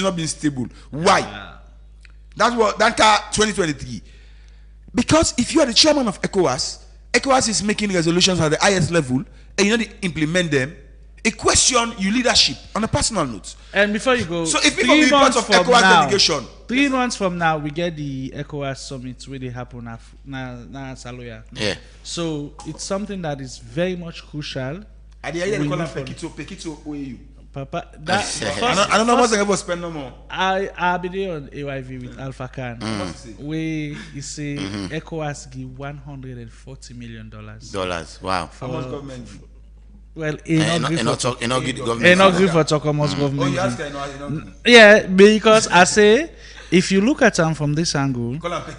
not been stable. Why? That's what that car 2023. Because if you are the chairman of ECOWAS is making resolutions at the highest level, and you don't implement them. It question your leadership on a personal note. And before you go, so if people be part of ECOWAS delegation, 3 months from now we get the ECOWAS summit where they happen na Saloya. Yeah. So it's something that is very much crucial. I didn't call Pekito OAU. Papa, I don't know what's going to spend no more. I'll be there on AYV with Alpha Khan. Where you say ECOWAS give $140 million. Wow. How much government? Well, government. For Chocomo's government. Yeah, because I say, if you look at them from this angle,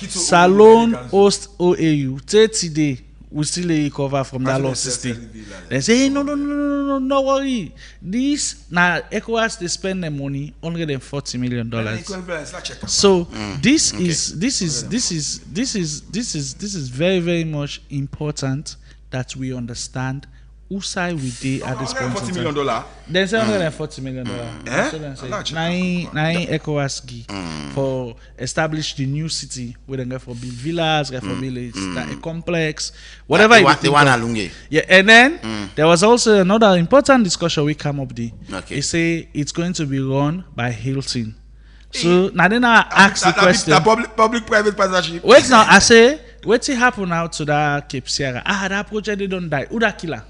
Salone host OAU 30 days. We still recover from that loss system. They say, hey, no worry. This now ECOWAS they spend their money $140 million. So this is very, very much important that we understand who side we did at this point. $140 million. There's $140 million. Nine ECOWAS for establish the new city where they go for build villas, go for build a complex, whatever. They want Alunge. Yeah, and then there was also another important discussion we come up there. Okay. They say it's going to be run by Hilton. So now then I ask the question. Public-private partnership. Wait now, I say, what's happen now to that Cape Sierra? That project they don't die. Who that killer?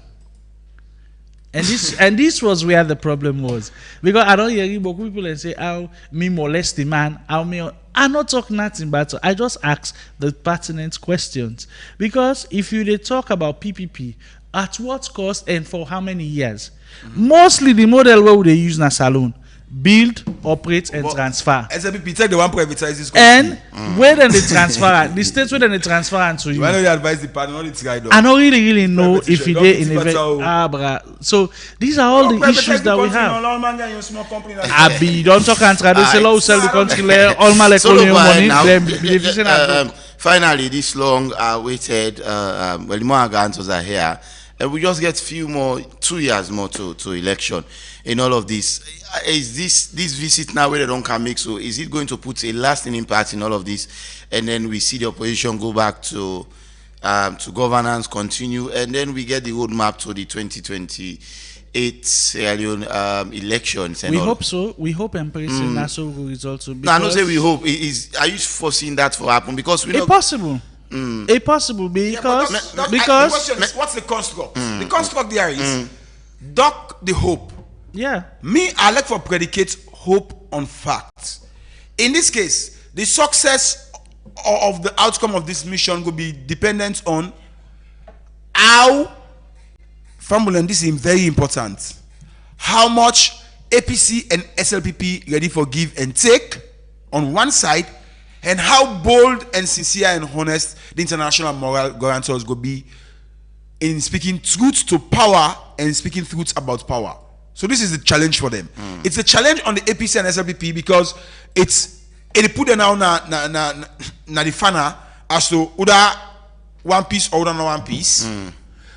And this was where the problem was, because I don't hear people and say how me molest the man, how me. I not talk nothing but I just ask the pertinent questions, because if you they talk about PPP, at what cost and for how many years? Mostly the model where they use na Salone. Build, operate, and transfer. SLPP take the one privatizes. And where then they transfer, the states where then they transfer to you. Why don't you advise the partner? Not it's right. I don't really know if he did in a so these are all the issues that we have. Don't talk and try to sell the country, all money. Finally, this long awaited, the more Guarantors are here, and we just get 2 years more to election. In all of this, is this visit now where they don't come make, so is it going to put a lasting impact in all of this, and then we see the opposition go back to governance, continue, and then we get the roadmap to the 2028 Sierra Leone elections? And we hope so. We hope embracing national results. No, I don't say we hope. Are you foreseeing that to happen? Because we know possible. Impossible because the question is, what's the construct? The construct there is dock the hope. Yeah. Me, I like for predicate hope on facts. In this case, the success of the outcome of this mission will be dependent on how, and this is very important, how much APC and SLPP ready for give and take on one side, and how bold and sincere and honest the international moral guarantors will be in speaking truth to power and speaking truth about power. So this is the challenge for them. It's a challenge on the APC and SLPP because it put them now na the fana as to whether one piece or not one piece.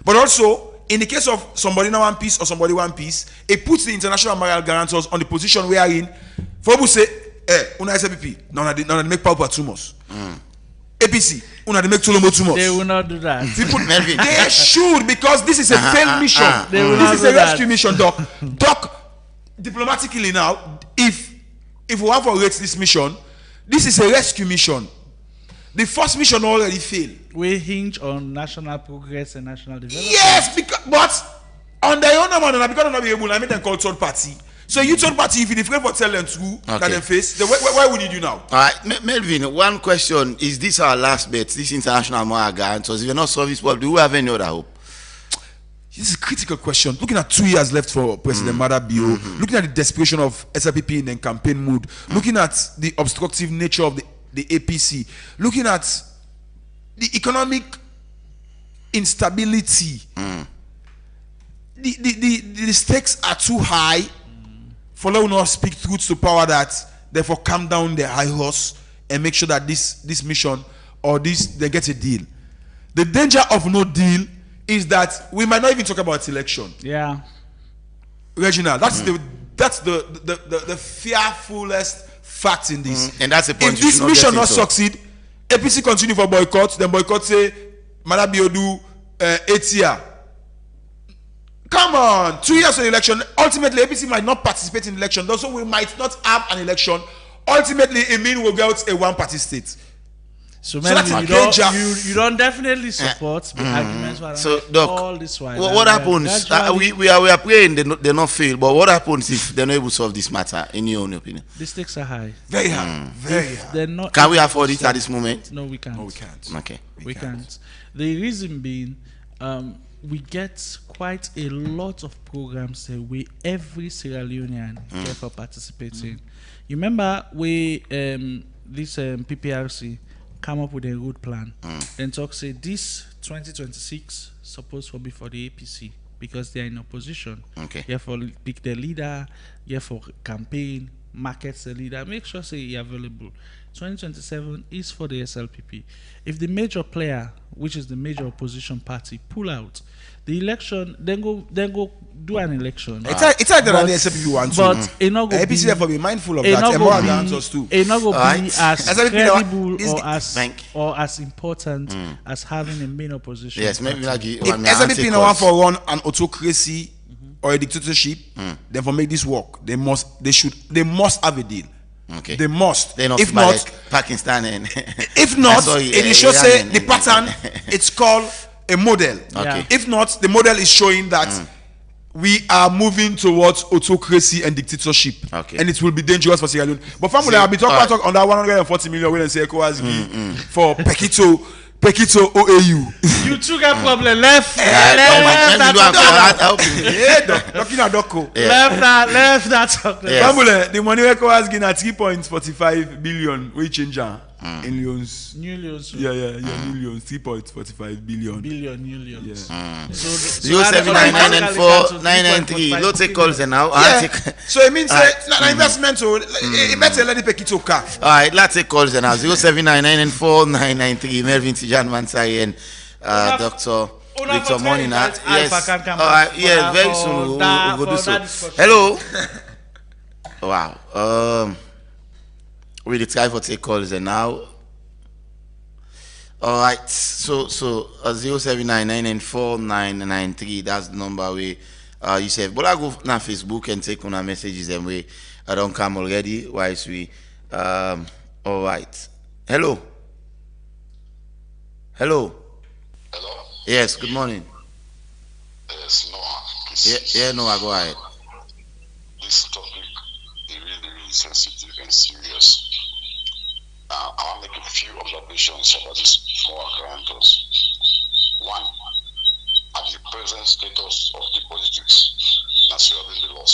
But also in the case of somebody na one piece or somebody one piece, it puts the international moral guarantors on the position we are in. For people say, una SLPP, now they make power too much. APC, una they make Tolomo too much. They will not do that. People, they should, because this is a failed mission. This is a rescue mission, Doc, diplomatically now, if we want to rate this mission, this is a rescue mission. The first mission already failed. We hinge on national progress and national development. Yes, but on their own man, and because not be able, I make them call third party. So you third party, if you different for tell them through that they face, then why would you do now? All right, Melvin, one question: is this our last bet? This international moral guarantors? If you're not solving this problem, do we have any other hope? This is a critical question. Looking at 2 years left for President Mada Bio, looking at the desperation of SLPP in the campaign mood, looking at the obstructive nature of the APC, looking at the economic instability, the stakes are too high for them not speak truth to power, that therefore calm down their high horse and make sure that this mission or they get a deal. The danger of no deal is that we might not even talk about election. Yeah. Reginald, that's the That's the fearfulest fact in this. And that's the point. If this mission not succeed, APC continue for boycott, then boycott say Malabiodu 8 year. Come on, 2 years of election. Ultimately, APC might not participate in election. Also, we might not have an election. Ultimately, it means we'll get a one-party state. So Melvin, you don't definitely support the arguments around so, Doc, all this while. What happens? We are praying they not fail, but what happens if they're not able to solve this matter, in your own opinion? The stakes are high. Very high. Very high. They're not. Can we afford it at this moment? No, we can't. No, we can't. Okay. We can't. The reason being, we get quite a lot of programs that every Sierra Leonean get for participating. You remember this PPRC come up with a road plan and talk say this 2026 supposed to be for the APC because they are in opposition. Okay. Therefore, pick the leader, therefore campaign, market the leader, make sure say he available. 2027 is for the SLPP. If the major player, which is the major opposition party, pull out, the election, then go do an election. It's like the SLPP want to. But it not go APC be, therefore be mindful of that. And more Guarantors too. It not go be as credible or as important as having a main opposition. Yes, maybe like if SLPP now want for run an autocracy or a dictatorship, then for make this work, they must have a deal. Okay. They must. They not if not, like Pakistan and if not, it shows say the pattern. It's called a model. Okay. If not, the model is showing that we are moving towards autocracy and dictatorship. Okay. And it will be dangerous for Sierra Leone. But family, I'll be talking about on that 140 million when they say ECOWAS for Pekito OAU. You took a problem left. Left that. Family, the money ECOWAS getting at 3.45 billion. We change in loans. New loans. Yeah, new loans. 3.45 billion. New loans. Yeah. So 079949993. Let's take calls now. Yeah. So it means investment. So it better let the Pekito car. All right, let's take calls now. 079949993. Melvin Tijan Mansari and Dr. Victor Monina. Yes. All right. Yeah. Very soon we'll do so. Hello. Wow. We try for take calls now. All right. So 07999949993. That's the number we you say. But I go on Facebook and take on our messages and we don't come already. Whilst we all right. Hello. Hello. Yes. Good morning. Yes, Noah. Yeah, Noah. Go ahead. This topic is really sensitive and serious. I want to make a few observations about this more Guarantors. One, at the present status of the politics, that's serving the loss.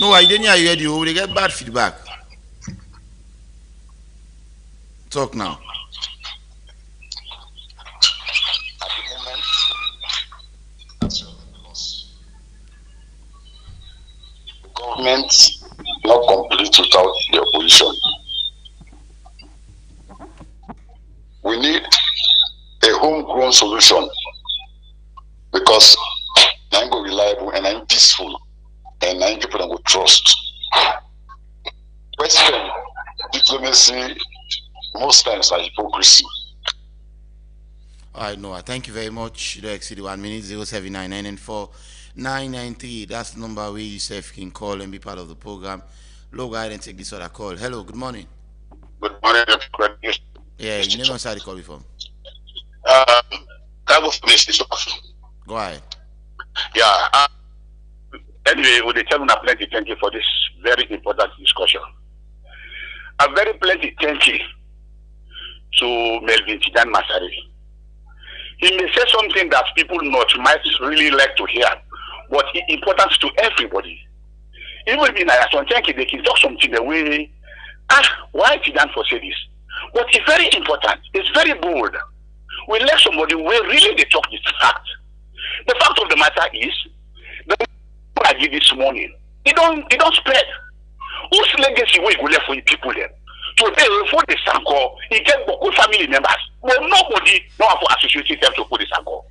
No, I didn't hear you. They get bad feedback. Talk now. At the moment, that's serving the loss. The government not complete without the opposition. We need a homegrown solution because I'm reliable and I'm peaceful and I'm people that will trust. Western diplomacy most times are hypocrisy. All right, Noah. Thank you very much. You don't exceed 1 minute. 079994993. That's the number where you yourself can call and be part of the program. Low, go ahead and take this other call. Hello. Good morning. Good morning, everybody. Yeah, you never started the call before. I will finish this off. Go ahead. Yeah. Anyway, we determine a plenty thank you for this very important discussion. A very plenty thank you to Melvin Tijan Masari. He may say something that people might really like to hear, but it's important to everybody. Even in Ayason, thank you, they can talk something the way, why Tijan for say this? But it's very important. It's very bold. We let somebody where really they talk this fact. The fact of the matter is, the people I give this morning, it don't spread. Whose legacy will go left for the people then? Today, for the Sanko, he get good family members, but nobody know how to associate himself to put the Sanko.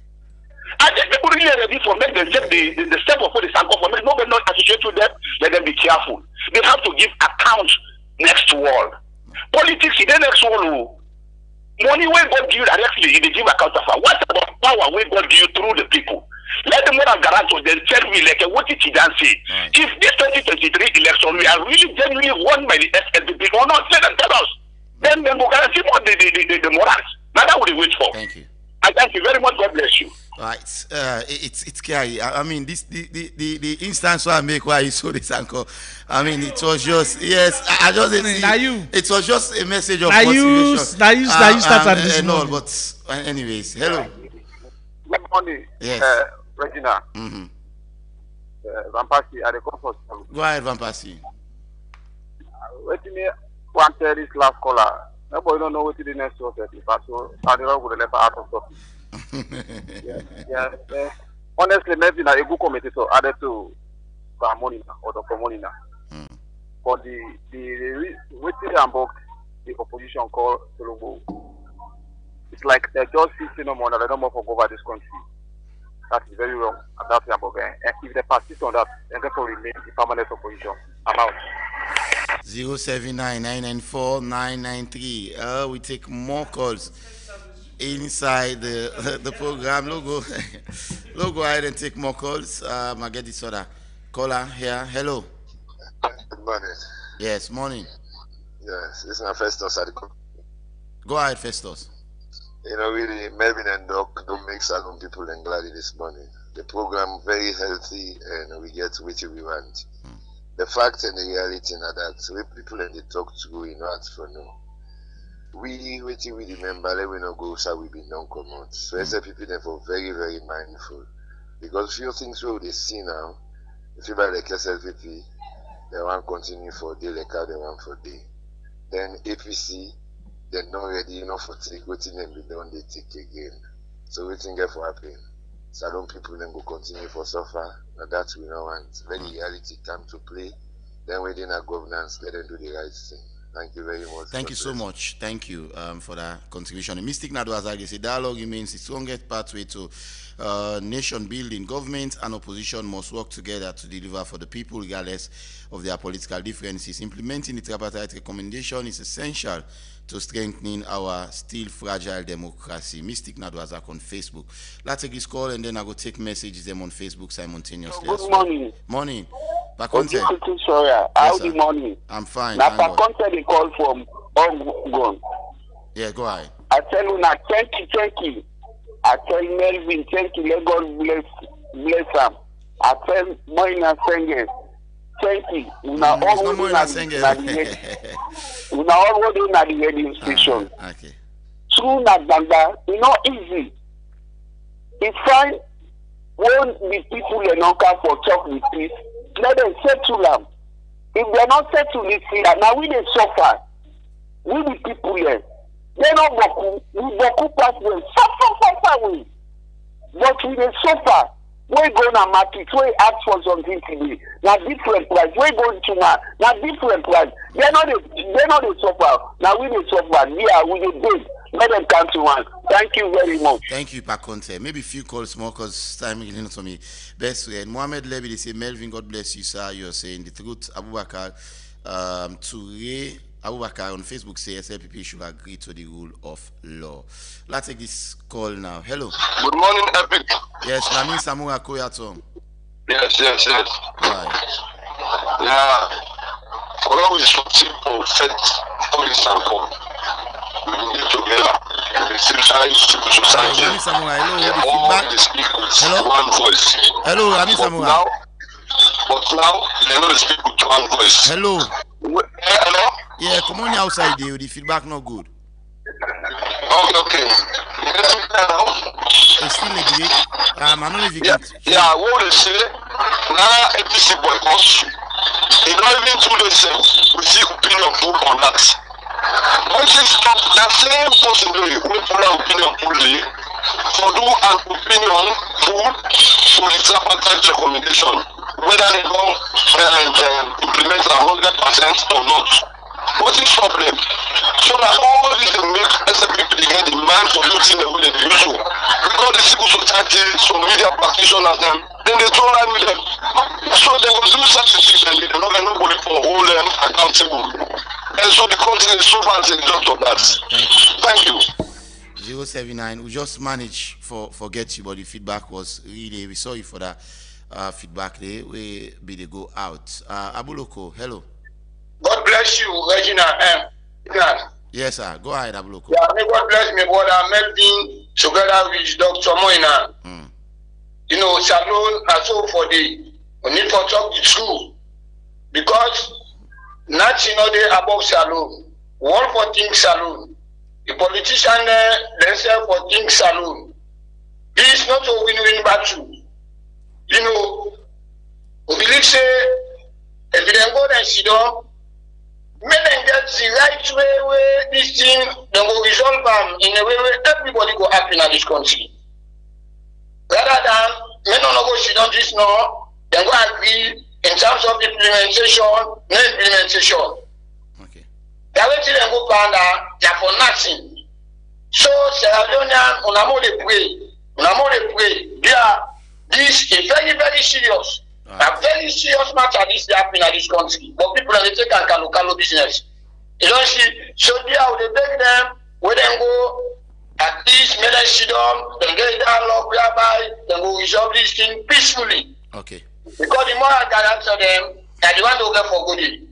I think people really ready for make them take the step of police and government. Nobody not associate with them. Let them be careful. They have to give account next world. Politics in the next world. Money where God give you directly, they give account of. What about power where God give you through the people? Let them have guarantors then tell me like what did he done say? If this 2023 election we are really genuinely won by the SLP or not, let them tell us. Then we guarantee more the morals. Now that would we wait for. Thank you. I thank you very much. God bless you. Right, it's scary. I mean, this the instance where I make why you saw this uncle. I mean, it was just I just it was just a message of motivation. Now you start this and all, but anyways, hello. Good morning. Yes. Regina. Vampasi, I come for some. Go ahead, Vampasi. Wait me one tell this last caller. Nobody don't know what the next was at. So I don't know the letter out of stuff. Honestly, maybe a good committee so added to Monina or the Comunina. But the waiting about the opposition call Solobo. It's like they're just sitting on they don't want to go over this country. That is very wrong. And that's about and if they persist on that, then they will remain in permanent opposition. I'm out. 079-994-993. We take more calls inside the program. Logo ahead and take more calls. I get this other caller here. Hello. Good morning. Yes, morning. Yes, this is my Festus. Go ahead, Festus. You know, really, Melvin and Doc don't make Salon people and glad this morning. The program very healthy and we get what we want. The fact and the reality are that we people and they talk to you know ask for no. We remember let we not go so we be non-common. So as people therefore very, very mindful. Because few things we they see now, if you buy like SLPP, they want continue for day like how they want for day. Then APC, they're not ready enough for take what them be done they take again. So we think for happen. Salon people then go continue for suffer. Now that we don't want. When the reality come to play, then within our governance, let them do the right thing. Thank you very much. Thank you so much. Thank you for that contribution. The Mystic Nado as I say, dialogue remains the strongest pathway to nation building. Government and opposition must work together to deliver for the people, regardless of their political differences. Implementing the tripartite recommendation is essential to strengthening our still fragile democracy. Mystic Nado as on Facebook. Let's take this call and then I go take messages them on Facebook simultaneously. Good morning. Morning. Paconte. How the morning? I'm fine. Now Paconte they call from Ogun. Yeah, go ahead. I tell you now, thank you. I tell Melvin, thank you. Let God bless him. I tell Moina Senge, thank you. Now all we na the radio station. Okay. Through Naganda, it's not easy. It's fine when the people are not come for talk with peace. Let them settle them. If they are not settled this year, now we they suffer. We the people here. They not Boku. We Boku pass them. Suffer away. But we they suffer. We go na market. We ask for something today. Now different price. We go to now different price. They not they suffer. Now we they suffer. Yeah, we they big. Let them come to one. Thank you very much. Thank you, Paconte. Maybe a few calls more because time is getting to me. Best way. And Mohammed Levy, they say, Melvin, God bless you, sir. You're saying the truth. Abubakar, Toure Abubakar on Facebook says SLPP should agree to the rule of law. Let's take this call now. Hello. Good morning, Epic. Yes, Lamin Samura Koyato. Yes. Right. Yeah. All is simple, set, all is simple. We need together. The society. Lamin Samura, hello. One voice. Hello, Lamin Samura. But now, they don't speak with one voice. Hello. Hello? Yeah, come on outside there. The feedback not good. Okay. It's still a great. I don't know if you can. Yeah, what they say, now APC boycott. In not even 2 days, we see opinion pool on that. Once you stop, that same person we put an opinion pool for do an opinion pool for the tripartite recommendation, whether they go implement 100% or not. What is problem? So now all this will make SFP to get demand for using the way they use to. Because the civil society, some media practitioners, then they don't run with them. So they will do such a thing and they're not going nobody for hold them accountable. And so the country is so bad as a result of that. Thank you. 079, we just managed forget you, but the feedback was really, we saw you for that feedback there. We be the go out. Abuloko, hello. God bless you, Regina. Yes, sir. Go ahead, Abuloko. Yeah, may God bless me, brother Melvin, together with Dr. Moina. You know, Salon as well for the we need to talk the truth. Because nothing other above Salon. One for things Salon. The politician they say for things Salon. This is not a win-win battle. You know, we believe say if you don't go and sit down, make them get the right way where this thing they will resolve them in a way where everybody go happy in this country. Rather than men don't go sit down this now, they go agree in terms of implementation, no implementation. Okay. They are waiting and go find out they are for nothing. So Sierra Leonean unamole pray. This is very, very serious. A very serious matter this happening in this country. But people are taking local business. You don't see, so they beg them, where they go, at least make them sit down, then get dialogue whereby they will resolve this thing peacefully. Okay. Because the more I can answer them, they want to get for good.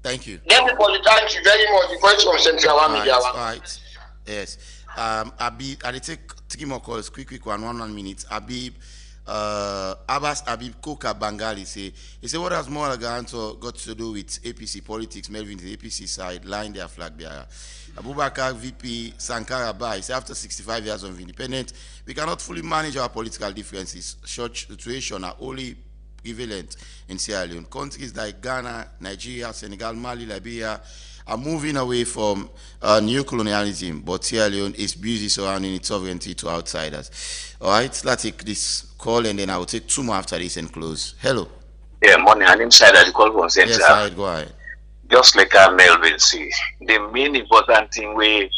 Thank you. Then people thank you very much because it's from Central One Media. Right. Yes. Abib, I take 3 more calls, quick one minute. Abib, Abbas Abib Koka Bangali he said, what has Moral Guarantor got to do with APC politics? Melvin, the APC side, line their flag bearer. Abubakar VP Sankara Bai, he said, after 65 years of independence, we cannot fully manage our political differences. Such situations are only prevalent in Sierra Leone. Countries like Ghana, Nigeria, Senegal, Mali, Liberia are moving away from neo-colonialism, but Sierra Leone is busy surrounding its sovereignty to outsiders. All right, let's take this call and then I will take 2 more after this and close. Hello. Yeah, morning. I'm inside the call from Central. Yes, side, go ahead. Just like Melvin say, the main important thing where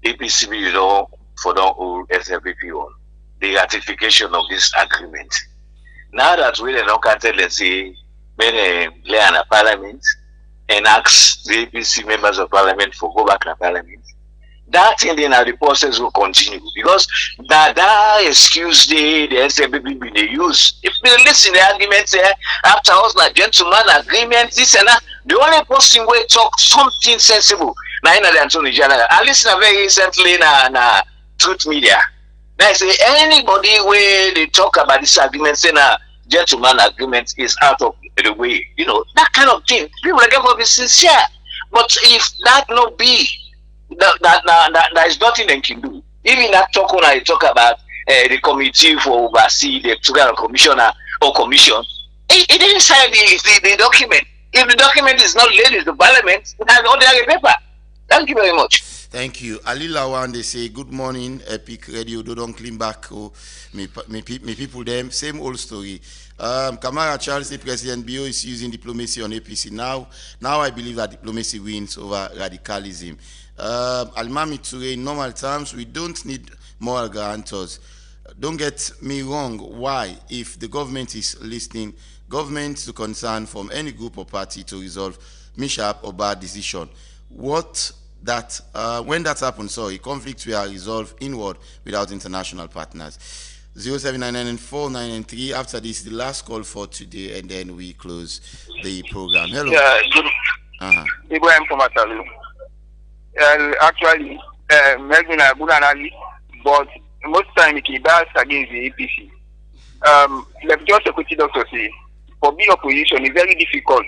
APCB, you know, for the whole SFPP on the ratification of this agreement. Now that we don't tell and say, when play in a parliament and ask the APC members of parliament for go back to parliament, that in the process will continue because that excuse the SFPP they use. If they listen to the arguments there, after us like gentleman agreement, this and that, the only person will talk something sensible. Now in the Anthony General, I listened very recently na Truth Media. Now I say anybody where they talk about this agreement, say na gentleman agreement is out of the way. You know, that kind of thing. People are going to be sincere. But if that not be, there is nothing they can do. Even that talk when I talk about the committee for oversee the together commissioner or commission, it didn't sign the document. If the document is not laid in the parliament, it has ordinary paper. Thank you very much. Thank you. Ali Lawan, they say, good morning, Epic Radio, don't clean back. Oh, me people, them, same old story. Kamara Charles, the President BO, is using diplomacy on APC. Now I believe that diplomacy wins over radicalism. Almami Toure, in normal terms, we don't need moral guarantors. Don't get me wrong. Why? If the government is listening, government to concern from any group or party to resolve mishap or bad decision. When that happens, conflicts were resolved inward without international partners. 0799 and 4993. After this, the last call for today, and then we close the program. Hello. Yeah, good. Ibrahim from Atalu. Actually, Melvin a good analyst, but most time it bias against the APC. Like just security doctor say, for being opposition is very difficult.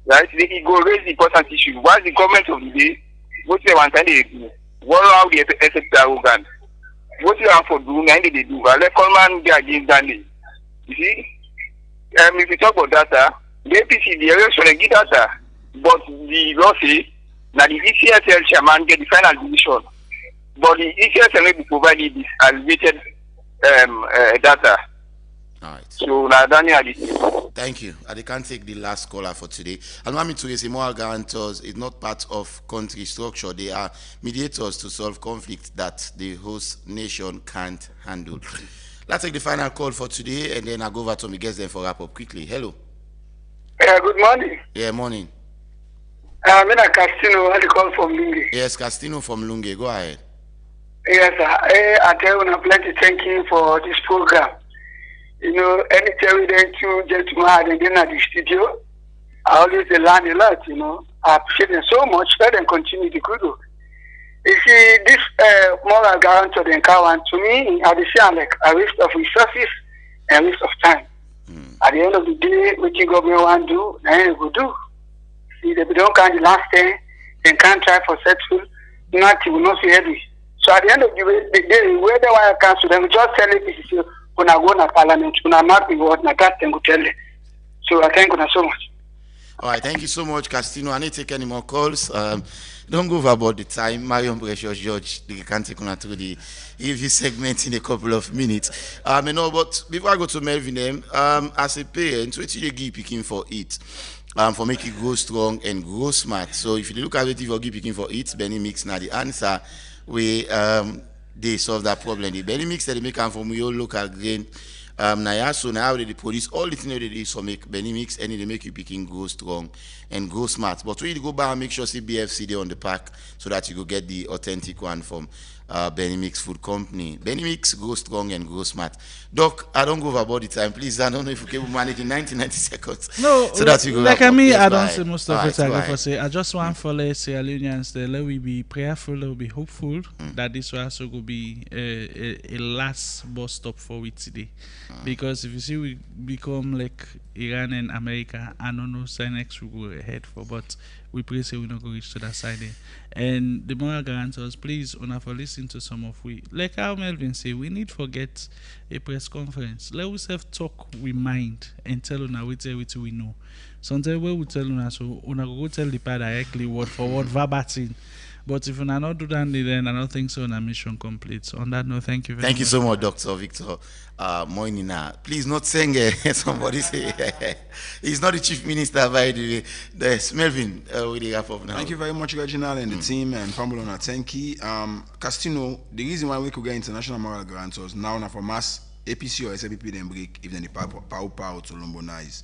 Right? They go raise the important issue. What's the government of the day? What they want to do? What are the effects arrogant? What you have for doing and they do? Let Coleman get against Dandy. You see? If you talk about data, the APC, the election, they get data. But the law say, now the ECSL chairman get the final decision. But the ECSL may be provided this elevated data. All right. So now Daniel, Thank you. I can't take the last caller for today. Allow me to say moral guarantors is not part of country structure. They are mediators to solve conflicts that the host nation can't handle. Let's take the final call for today, and then I'll go over to my guests then for wrap up quickly. Hello. good morning. Yeah, morning. I'm in a casino. I call from Lungi. Yes, Castino from Lunge. Go ahead. Yes, sir. I tell you, plenty thank you for this program. You know, anytime we then two gentlemen had been at the studio, I always learn a lot, you know. I appreciate them so much. Let them continue the good work. You see, this moral guarantor the encounter to me, I see like a waste of resources and a waste of time. At the end of the day, what you government want to do, then you go do. See, if they don't count the last thing, they can't try for successful, nothing will not be heavy. So at the end of the day, where they want to cancel them, just tell it, when I go to parliament, when I mark the word, I got them to tell them. So I thank you so much. All right, thank you so much, Castino. I need to take any more calls. Don't go over about the time. Marion Precious George, they can't take on through the EV segment in a couple of minutes. You know, but before I go to Melvin, as a parent, what you give picking for it? For make it grow strong and grow smart. So if you look at it, if you give picking for it, Benny Mix now the answer we they solve that problem. The Benny Mix that they make from your local grain. So now they produce all the things they do for make Benny Mix and they make you picking grow strong and grow smart. But when you go back and make sure CBFC there on the pack so that you go get the authentic one from Benny Mix Food Company. Benny Mix, grow strong and grow smart. Doc, I don't go over about the time, please. I don't know if you can manage in 90 seconds. No, so that you go like up. me, Yes, I don't right. say most of Right, it. I go right. for say I just want for the Sierra Leoneans there. Let we be prayerful. Let we be hopeful that this will also go be a last bus stop for we today. Because if you see we become like Iran and America, I don't know Sinex will go ahead for, but we pray say we not go reach to that side there. And the moral guarantors, please, on for listen to some of we like how Melvin say we need forget a press conference. Let us have talk we mind and tell una we tell we know. Sometimes we will tell una so una go tell the part directly word for word verbatim. But if una not do that, then I don't think so. Una mission complete. So on that note, thank you very much. Thank you so much, Dr. Victor Moinina. Please not saying somebody say he's not the chief minister by the way. There's Melvin with the wrap up now. Thank you very much, Reginald, and the team, and Pamela Tenki. Castino, the reason why we could get international moral guarantors now for mass APC or SLPP then break if then the power to Lombonize.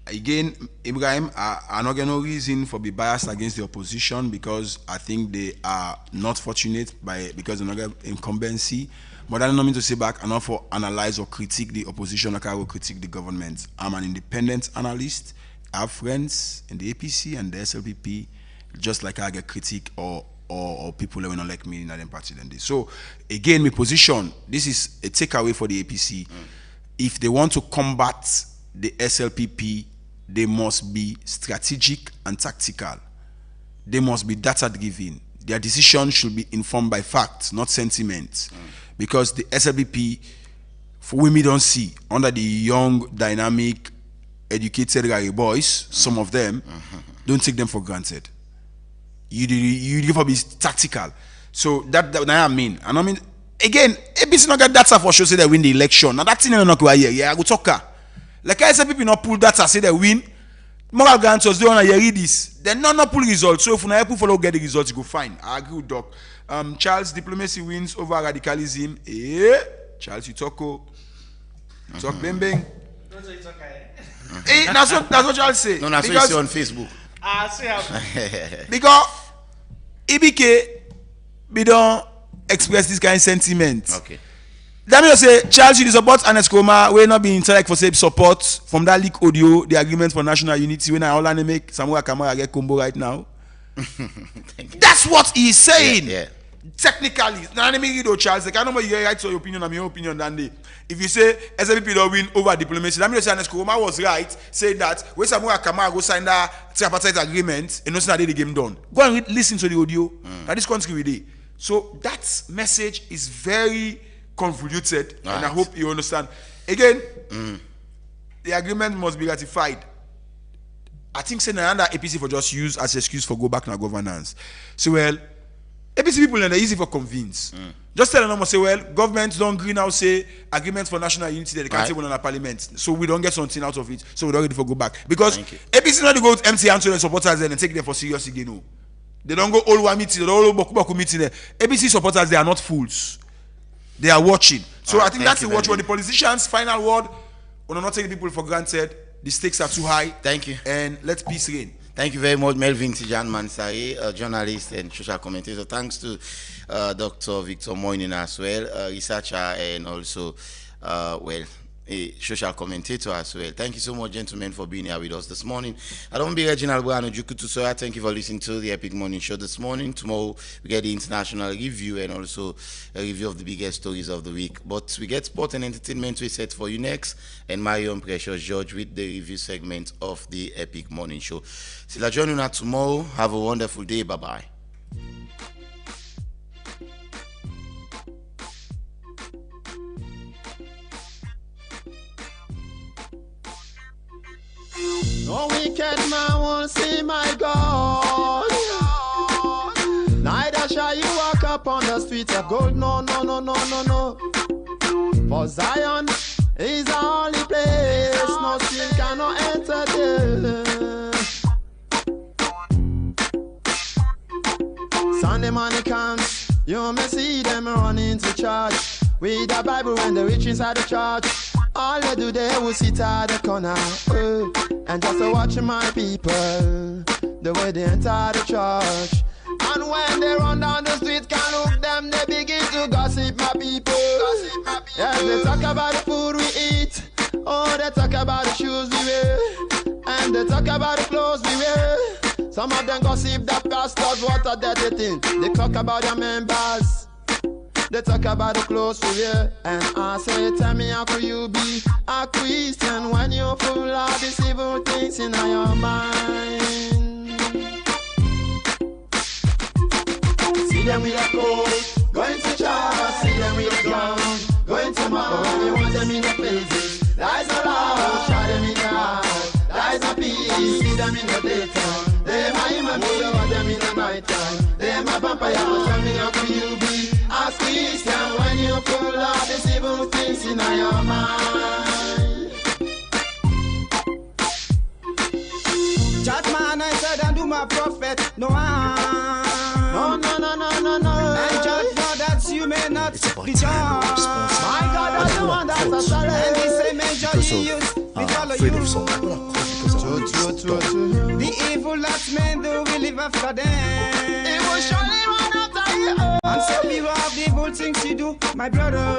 Again, Ibrahim, I not get no reason for be biased against the opposition because I think they are not fortunate because they not get incumbency. But that doesn't mean to say back and not for analyze or critique the opposition like I will critique the government. I'm an independent analyst. I have friends in the APC and the SLPP, just like I get critique or people that will not like me in that party than this. So again, my position, this is a takeaway for the APC. If they want to combat the SLPP, they must be strategic and tactical. They must be data-driven. Their decision should be informed by facts, not sentiments. Because the SLPP, for we don't see, under the young, dynamic, educated boys, some of them, don't take them for granted. You give up is tactical. So that I mean. And I mean, again, ABC not get data for sure say they win the election. Now that thing not go here. Yeah, I go talk. Like I said, people not pull data say they win. Moral guarantors don't want to hear this. They not pull results. So if you not follow get the results, you go fine. I agree with Doc. Charles, diplomacy wins over radicalism. Charles, you talk. Talk bang bang. That's what Charles say. No, that's what you see on Facebook. Because EBK, we don't express this kind of sentiment. Okay. That means say Charles you support Ernest Koma, we not be interact for say support from that leak audio, the agreement for national unity. When I all make Samuel Kamara get combo right now. That's what he's saying. Yeah. Technically, now let me read Charles. Like, I know what you right to your opinion and your opinion than they. If you say SLPP don't win over diplomacy, that means Ernest Koma was right. Say that when Samuel Kamara go sign that tripartite agreement, and not the game done. Go and listen to the audio. Now this country with it. So that message is very convoluted, right. And I hope you understand. Again, the agreement must be ratified. I think saying another APC for just use as excuse for go back to governance. So well, APC people are easy for convince. Just tell them, say, well, government don't agree now, say, agreement for national unity, they can't say one on a parliament. So we don't get something out of it. So we don't ready for go back. Because APC not go to MC Anthony supporters and take them for serious again. No. They don't go all one meeting, they don't go Boku meeting there. APC supporters, they are not fools. They are watching. So I think that's the watch for the politicians. Final word, we're not taking people for granted. The stakes are too high. Thank you. And let peace reign. Thank you very much, Melvin Tijan Mansari, a journalist and social commentator. Thanks to Dr. Victor Moinin as well, researcher and also, a social commentator as well. Thank you so much, gentlemen, for being here with us this morning. I don't be Reginald Buano Jukutusoya. Thank you for listening to the Epic Morning Show this morning. Tomorrow, we get the international review and also a review of the biggest stories of the week. But we get sport and entertainment we set for you next, and Marion Precious George with the review segment of the Epic Morning Show. Till I join you tomorrow. Have a wonderful day. Bye-bye. No wicked man won't see my God. Neither shall you walk up on the streets of gold. No, no, no, no, no, no. For Zion is the only place. No sin cannot enter there. Sunday morning comes, you may see them running to church with the Bible when they reach inside the church. All they do, they will sit at the corner and just watch my people, the way they enter the church. And when they run down the street, can look them, they begin to gossip my people. Yes, they talk about the food we eat. Oh, they talk about the shoes we wear. And they talk about the clothes we wear. Some of them gossip that pastors, what a dirty thing. They talk about their members. They talk about the clothes we wear. And I say, tell me, how could you be a Christian when you're full of these evil things in your mind? See them with a coat, going to church. See them with a gun, going to mouth. When you want them in the faces, lies are loud. Shout them in the heart, lies are peace. See them in the daytime, they my human being. Want them in the night time, they my vampire. Tell me, how could you be a Christian when you're full of these evil things in your mind? Judgment, I said, and do my prophet no harm. No, no, no, no, no, no. And judge know that you may not be judged. My God, that's the one that's a solid. And the same majority use we follow you. The evil that men do, we live after them. It will surely run after you. And so beware of the evil things you do, my brother.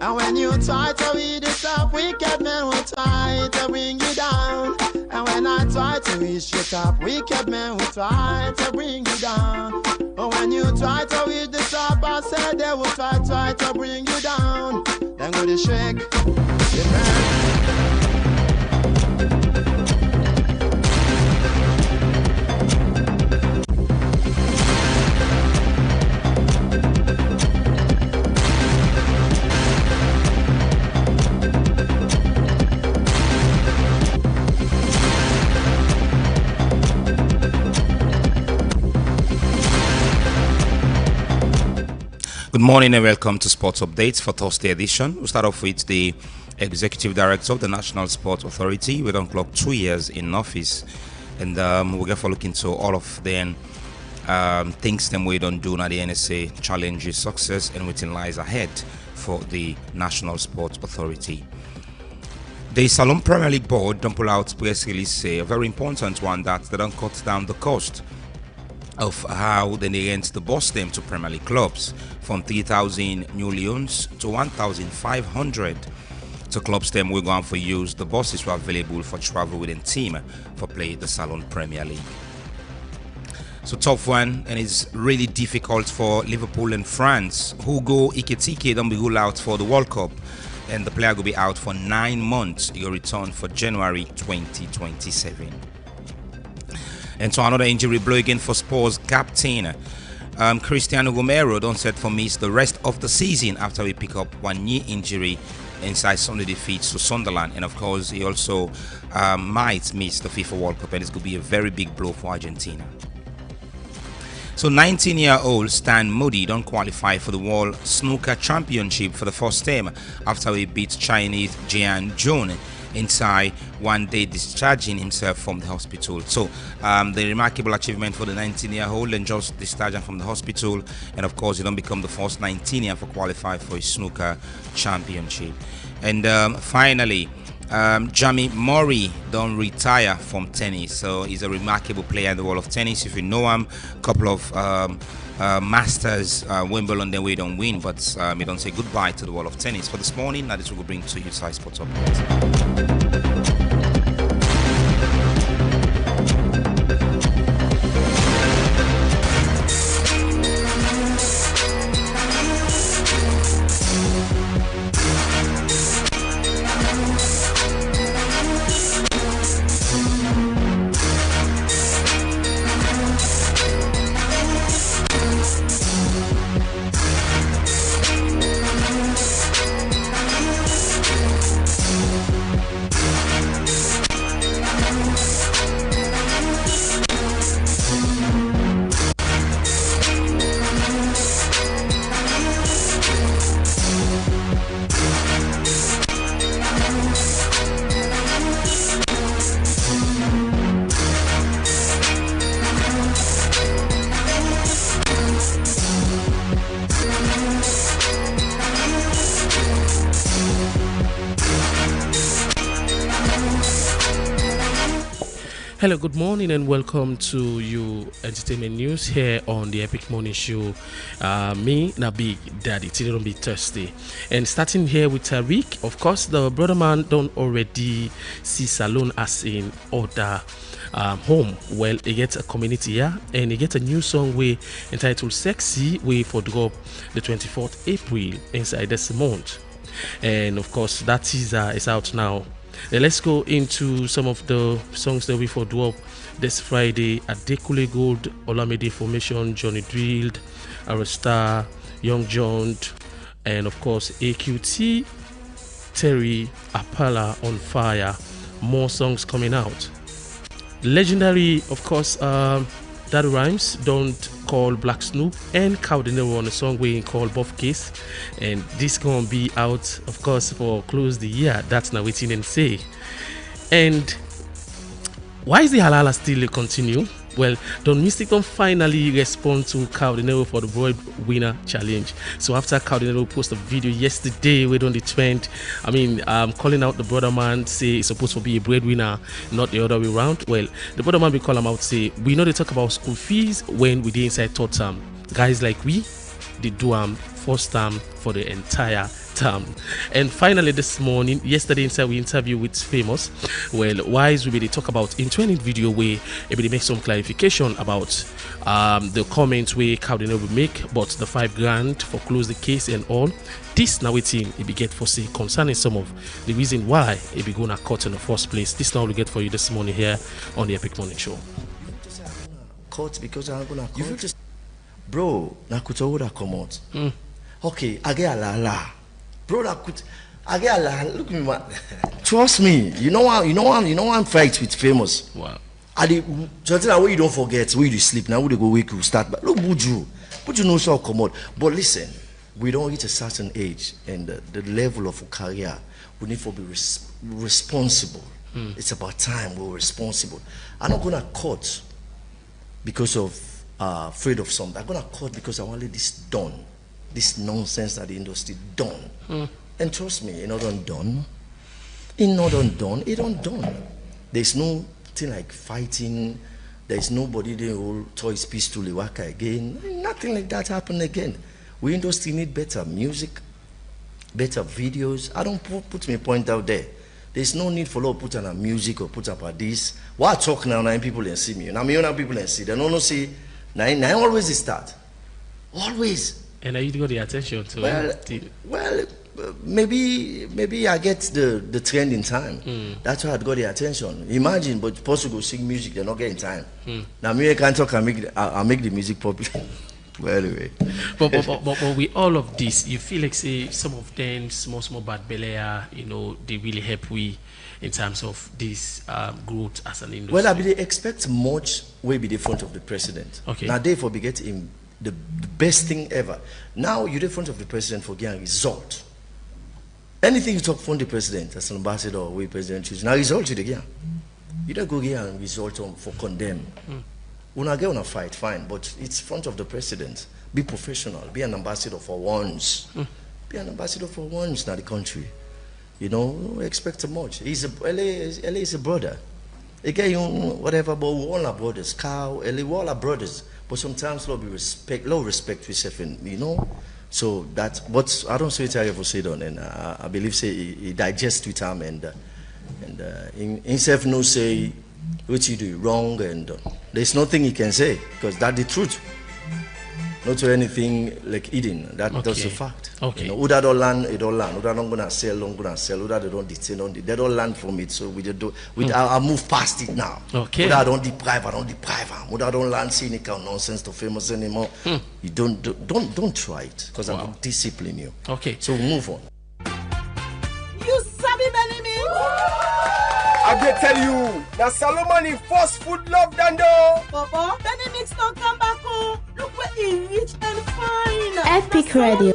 And when you try to read it up, wicked men will try to bring you down. And when I try to reach the top, wicked men will try to bring you down. And when you try to reach the top, I said they will try to bring you down. Then go to shake the man. Good morning and welcome to Sports Updates for Thursday edition. We'll start off with the Executive Director of the National Sports Authority. We don't clock 2 years in office, and we'll get for looking to all of them things them we don't do now the NSA challenges success and within lies ahead for the National Sports Authority. The Salon Premier League Board don't pull out press release say a very important one that they don't cut down the cost of how they rent the bus them to Premier League clubs from 3,000 new loans to 1,500 to clubs them we're going for use. The buses were available for travel within team for play the Salon Premier League. So tough one, and it's really difficult for Liverpool and France. Hugo Ekitike don't be ruled out for the World Cup, and the player will be out for 9 months. He'll return for January 2027. And so another injury blow again for Spurs captain Cristiano Romero don't set for miss the rest of the season after we pick up one knee injury inside Sunday defeats to Sunderland, and of course he also might miss the FIFA World Cup, and it's going to be a very big blow for Argentina. So 19-year-old Stan Moody don't qualify for the World Snooker Championship for the first time after he beat Chinese Jian Jun inside one day discharging himself from the hospital. So the remarkable achievement for the 19-year-old and just discharging from the hospital, and of course he don't become the first 19-year to qualify for a snooker championship. And finally, Jamie Murray don't retire from tennis, so he's a remarkable player in the world of tennis. If you know him, a couple of Masters, Wimbledon, then we don't win, but he don't say goodbye to the world of tennis. For this morning, that is what we bring to you, Side Sports Update. Hello, good morning and welcome to you entertainment news here on the Epic Morning Show. Me, Big Daddy, today don't be Thursday. And starting here with Tariq, of course, the brother man don't already see Salon as in order home. Well, he gets a community here and he gets a new song way entitled Sexy, way for drop the 24th April inside this month. And of course, that is out now. Then let's go into some of the songs that we for drop this Friday. Adekule Gold, Olamide Formation, Johnny Drilled, Arasta, Young John, and of course AQT, Terry, Apala on Fire. More songs coming out. Legendary, of course, That Rhymes don't call Black Snoop and Cowdinero on a song we call Buff Case, and this gonna be out, of course, for close the year. That's now waiting and say. And why is the halala still continue? Well, Don Mystic don't finally respond to Cowdinero for the Broad Winner Challenge. So after Cowdinero posted a video yesterday with on the trend, calling out the brother man, say it's supposed to be a breadwinner, not the other way around. Well, the brother man will call him out, say we know they talk about school fees when we did inside third term. Guys like we, they do first term for the entire term. And finally this morning, yesterday inside we interview with Famous. Well, wise we talk about in training video where maybe they make some clarification about the comments where Cowdinero will make about the $5,000 for close the case and all. This now waiting it be get for say concerning some of the reason why it be gonna cut in the first place. This now we get for you this morning here on the Epic Morning Show. Cut because I'm gonna cut. You just bro, nakuta would come out. Okay, I get a la. Bro, I get a la. Look me, man. Trust me. You know I'm fight with Famous. Wow. Something where you don't forget, where you sleep now, where you go wake you start. But look, Buju knows how come out. But listen, we don't reach a certain age, and the level of career, we need to be responsible. It's about time we're responsible. I'm not gonna cut because of afraid of something. I'm gonna cut because I want this done. This nonsense that the industry done. And trust me, it not done. It not done. It not done. There's no thing like fighting. There's nobody they will toys pistol waka again. Nothing like that happen again. We industry need better music, better videos. I don't put my point out there. There's no need for put on a music or put up a this. Why talk now? Nine people and see me. Now me and people and see. They don't see. Nine always start. Always. And you got the attention to well, maybe I get the trend in time. That's why I got the attention. Imagine, but supposed to go sing music, they're not getting time. Now me I can't talk. I make the music popular. But anyway. but with all of this, you feel like say some of them small bad belly, they really help we in terms of this growth as an industry. Well, I mean, they expect much way be the front of the president. Okay. Now they for be get him the best thing ever. Now you're the front of the president for getting result. Anything you talk from the president as an ambassador or we president choose now result you again. You don't go get a result on for condemn. When I get on a fight, fine, but it's front of the president. Be professional. Be an ambassador for once. Be an ambassador for once in the country. Don't expect too much. LA is a brother. Again, whatever, but we all are brothers. Cow, LA, we all are brothers. But sometimes low respect yourself, So that, but I don't say it I ever say done, and I believe say he digests with time and himself no say what you do wrong, and there's nothing he can say because that's the truth. Not to anything like eating. That's a fact. Okay. Uda don't land, it don't land. Uda don't gonna sell, Uda they don't detain, they don't land from it. So we just do. I move past it now. Okay. Uda don't deprive. Uda don't land cynical nonsense to famous anymore. You don't try it because I will discipline you. Okay. So move on. You sabi Benny me? I can tell you, now Solomon in fast food love Dando. Papa, Benny Mix don't come back home. Look where he rich and fine. Epic Radio.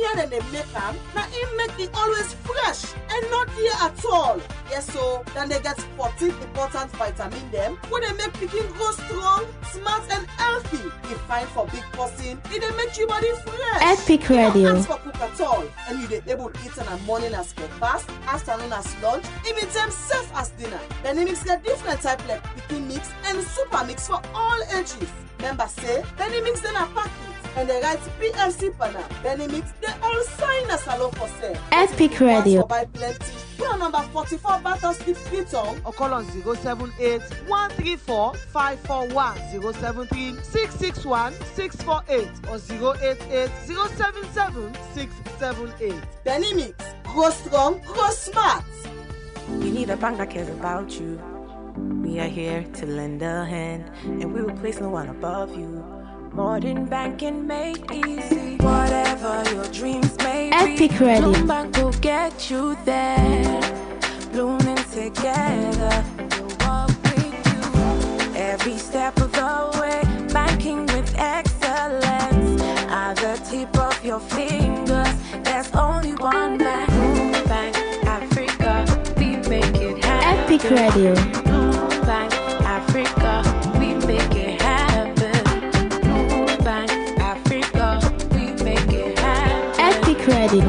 Now he make it always fresh and not here at all. Yes, so then they get 14 important vitamin them. When they make picking grow strong, smart and healthy. If fine for big person, it they make your body fresh. Epic Radio. You don't ask for cook at all, and you they able to eat in the morning as breakfast, afternoon as lunch, even time safe as dinner. Then they mix get different type like picking mix and super mix for all ages. Members say Benny Mix then a packet and they write PLC panel. Benny Mix they all sign a salon for sale. Epic Radio. For buy plenty. Put on number 44 Battle Street Freetown or call on 078 134 541 073 661 648 or 088 077 678. Benny Mix. Grow strong, grow smart. You need a bank that cares about you. We are here to lend a hand, and we will place no one above you. Modern banking made easy. Whatever your dreams may Epic be, Radio. Bloom Bank will get you there. Blooming together, we'll walk with you every step of the way. Banking with excellence at the tip of your fingers. There's only one bank. Bloom Bank Africa, we make it happen. Epic Radio. Bank Africa, we make it happen. Bank Africa, we make it happen. Epic Radio.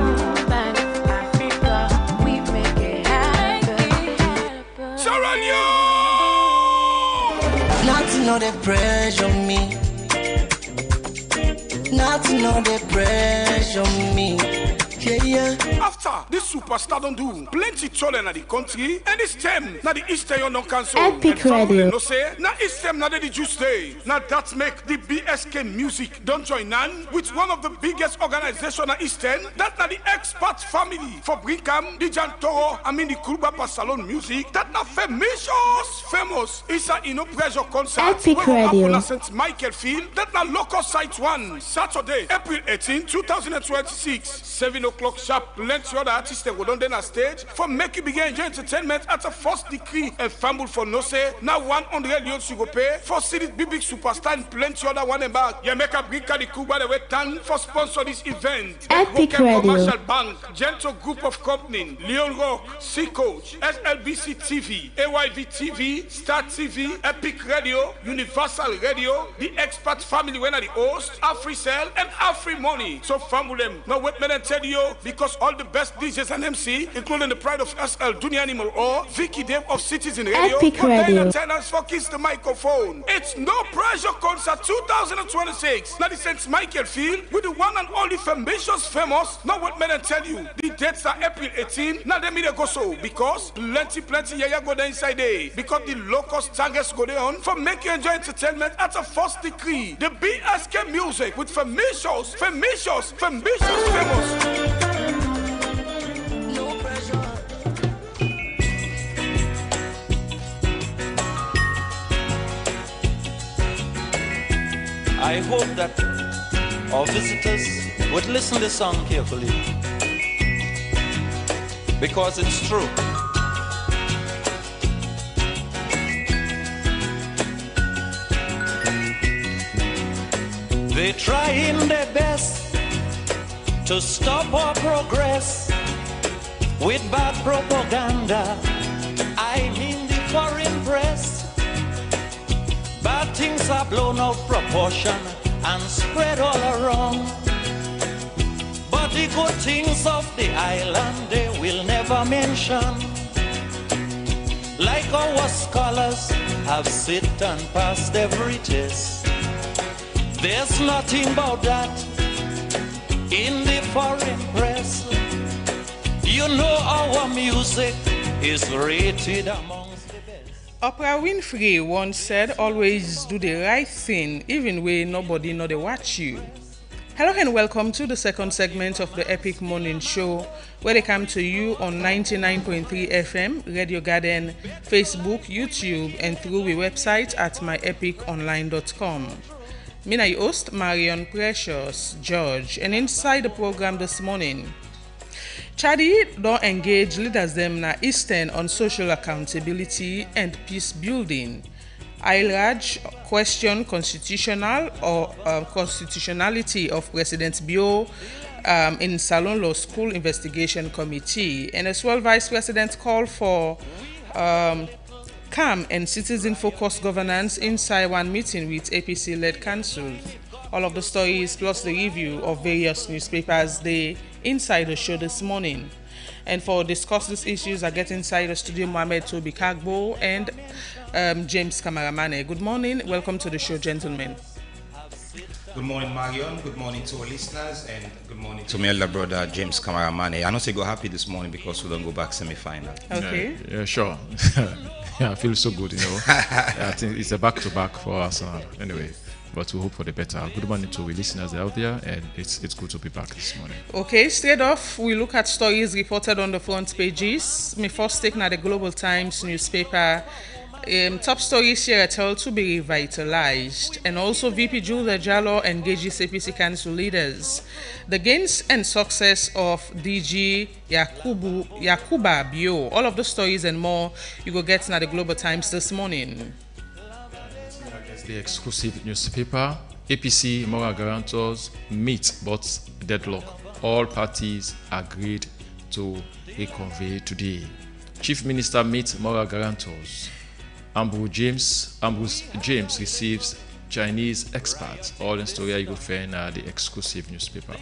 Bank Africa, we make it happen. Sierra Leone. Not to know the pressure on me. Not to know the pressure on me. After this superstar don't do plenty children at the country, and this time now the Eastern you don't cancel. Epic Radio. No say now Eastern now the juice day. Now that make the BSK music don't join on with one of the biggest organization at Eastern. That now the expert family for Brinkam, the Jantoro, the Kuruba Salon music. That now famous is a no pressure concert. Epic Radio. Na St. Michael Field. That now local site 1 Saturday, April 18, 2026, 7 o'clock sharp. Plenty other artists that go on then a stage for make you begin enjoy entertainment at a first degree and fumble for no say. Now 100 millions you go pay for cities big superstar and plenty other one and back. You make a big the Cuba the way tan for sponsor this event. Epic Radio. Commercial Bank, Gentle Group of Company, Leon Rock, C Coach, SLBC TV, AYV TV, Star TV, Epic Radio, Universal Radio, the expert family when are the host, AfriCell and Afri Money. So family them. Now wait me and tell you because all the best DJs and MC, including the pride of SL Dunia Animal or Vicky Dave of Citizen Radio, Epic Radio. Tenants for Kiss the Microphone. It's No Pressure Concert 2026. Now the St. Michael Field with the one and only famous. Now what men tell you, the dates are April 18. Now they go so because plenty yeah go there inside there because the local targets go there on for make you enjoy entertainment at a first degree. The BSK music with famous. I hope that Our visitors would listen to the song carefully, because it's true. They're trying their best to stop our progress with bad propaganda. I mean the foreign press. Bad things are blown out of proportion and spread all around. But the good things of the island they will never mention. Like our scholars have sit and passed every test. There's nothing about that in the foreign press. You know our music is rated amongst the best. Oprah Winfrey once said, always do the right thing, even when nobody know they watch you. Hello and welcome to the second segment of the Epic Morning Show, where they come to you on 99.3 FM, Radio Garden, Facebook, YouTube, and through the website at myepiconline.com. Me na your host, Marion Precious George, and inside the program this morning, Chadi don't engage leaders them na Eastern on social accountability and peace building. ILRAJ question constitutionality of President Bio in Salon Law School Investigation Committee, and as well Vice President call for calm and citizen-focused governance inside one meeting with APC-led council. All of the stories plus the review of various newspapers they inside the show this morning. And for discuss these issues, I get inside the studio Mohamed Tobi Kagbo and James Kamaramane. Good morning. Welcome to the show, gentlemen. Good morning, Marion. Good morning to our listeners, and good morning to my elder brother, James Kamaramane. I know say go happy this morning because we don't go back semi-final. Okay. Yeah, sure. Yeah, I feel so good, you know. I think it's a back-to-back for us anyway. But we hope for the better. Good morning to our listeners out there, and it's good to be back this morning. Okay, straight off, we look at stories reported on the front pages. My first take now the Global Times newspaper. Top story Sierra Leone to be revitalized, and also VP Julia Jallo engages APC council leaders. The gains and success of DG Yakuba Bio. All of the stories and more you go get now the Global Times this morning. The exclusive newspaper, APC moral guarantors meet but deadlock. All parties agreed to reconvene today. Chief Minister meets moral guarantors. Ambrose James receives Chinese experts. All in story you will find the exclusive newspaper.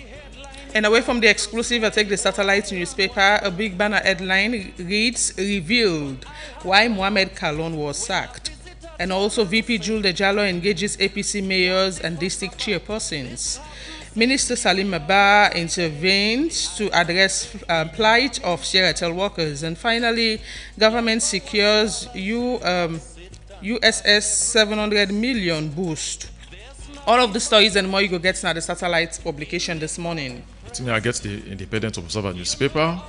And away from the exclusive, I take the satellite newspaper. A big banner headline reads, revealed why Mohamed Kalon was sacked. And also VP Julia Jallo engages APC mayors and district chairpersons. Minister Salim Abba intervenes to address plight of Sierra Leone workers. And finally, government secures USS 700 million boost. All of the stories and more you go get now the satellite publication this morning. I get the Independent Observer newspaper.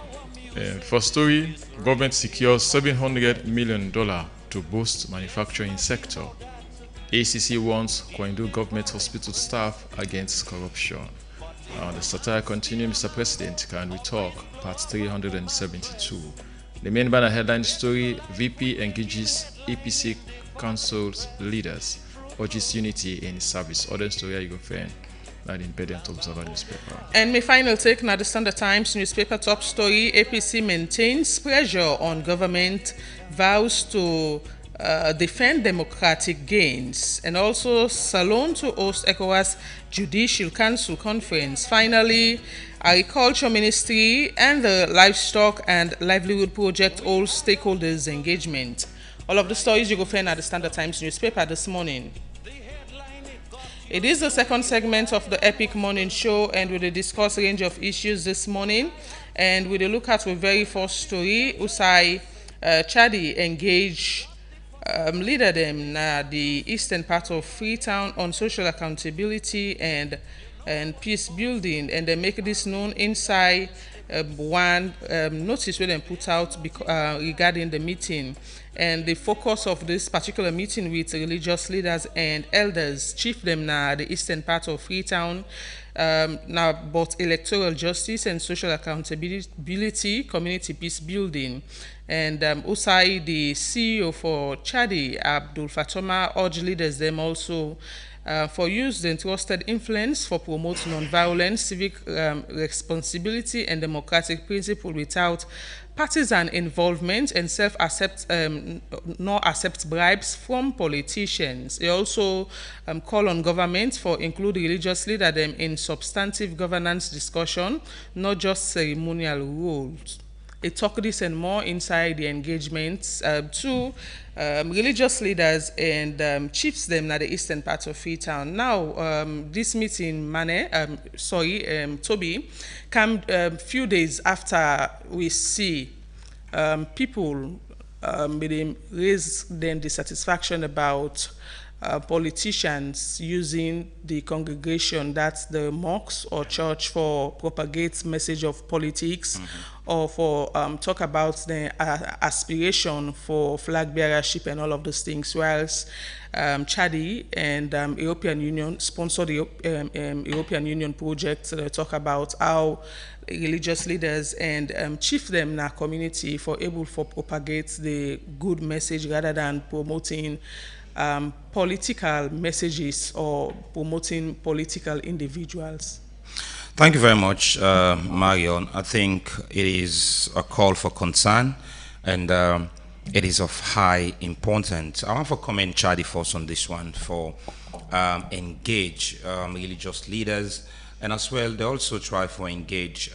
First story, government secures $700 million to boost manufacturing sector. ACC warns Kwendu government hospital staff against corruption. The satire continues, Mr. President, can we talk? Part 372. The main banner headline story, VP engages APC council's leaders, urges unity in service. Other story you go find at the Independent Observer newspaper. And my final take now the Standard Times newspaper top story, APC maintains pressure on government, vows to defend democratic gains, and also Salon to host ECOWAS Judicial Council Conference. Finally, Agriculture Ministry and the Livestock and Livelihood Project all stakeholders engagement. All of the stories you go find at the Standard Times newspaper this morning. It is the second segment of the Epic Morning Show, and we will discuss a range of issues this morning. And we will look at the very first story, Usai Chadi engage leader them the eastern part of Freetown on social accountability and peace building, and they make this known inside one notice where they put out regarding the meeting. And the focus of this particular meeting with religious leaders and elders, chief them na the eastern part of Freetown, now both electoral justice and social accountability, community peace building. And Usai, the CEO for Chadi, Abdul Fatoma, urged leaders them also for use the trusted influence for promoting non-violence, civic responsibility, and democratic principle without partisan involvement and not accept bribes from politicians. He also call on government for include religious leaders them in substantive governance discussion, not just ceremonial rules. They talk this and more inside the engagements to religious leaders and chiefs them at the eastern part of Freetown. Now, this meeting, Toby, come few days after we see people raise then dissatisfaction about politicians using the congregation, that's the mosque or church, for propagate message of politics, or for talk about the aspiration for flag bearership and all of those things, whilst Chadi and European Union sponsor the European Union project talk about how religious leaders and chief them in our community for able for propagate the good message rather than promoting political messages or promoting political individuals. Thank you very much, Marion. I think it is a call for concern, and it is of high importance. I want to commend Chadi first on this one for engage religious leaders, and as well they also try for engage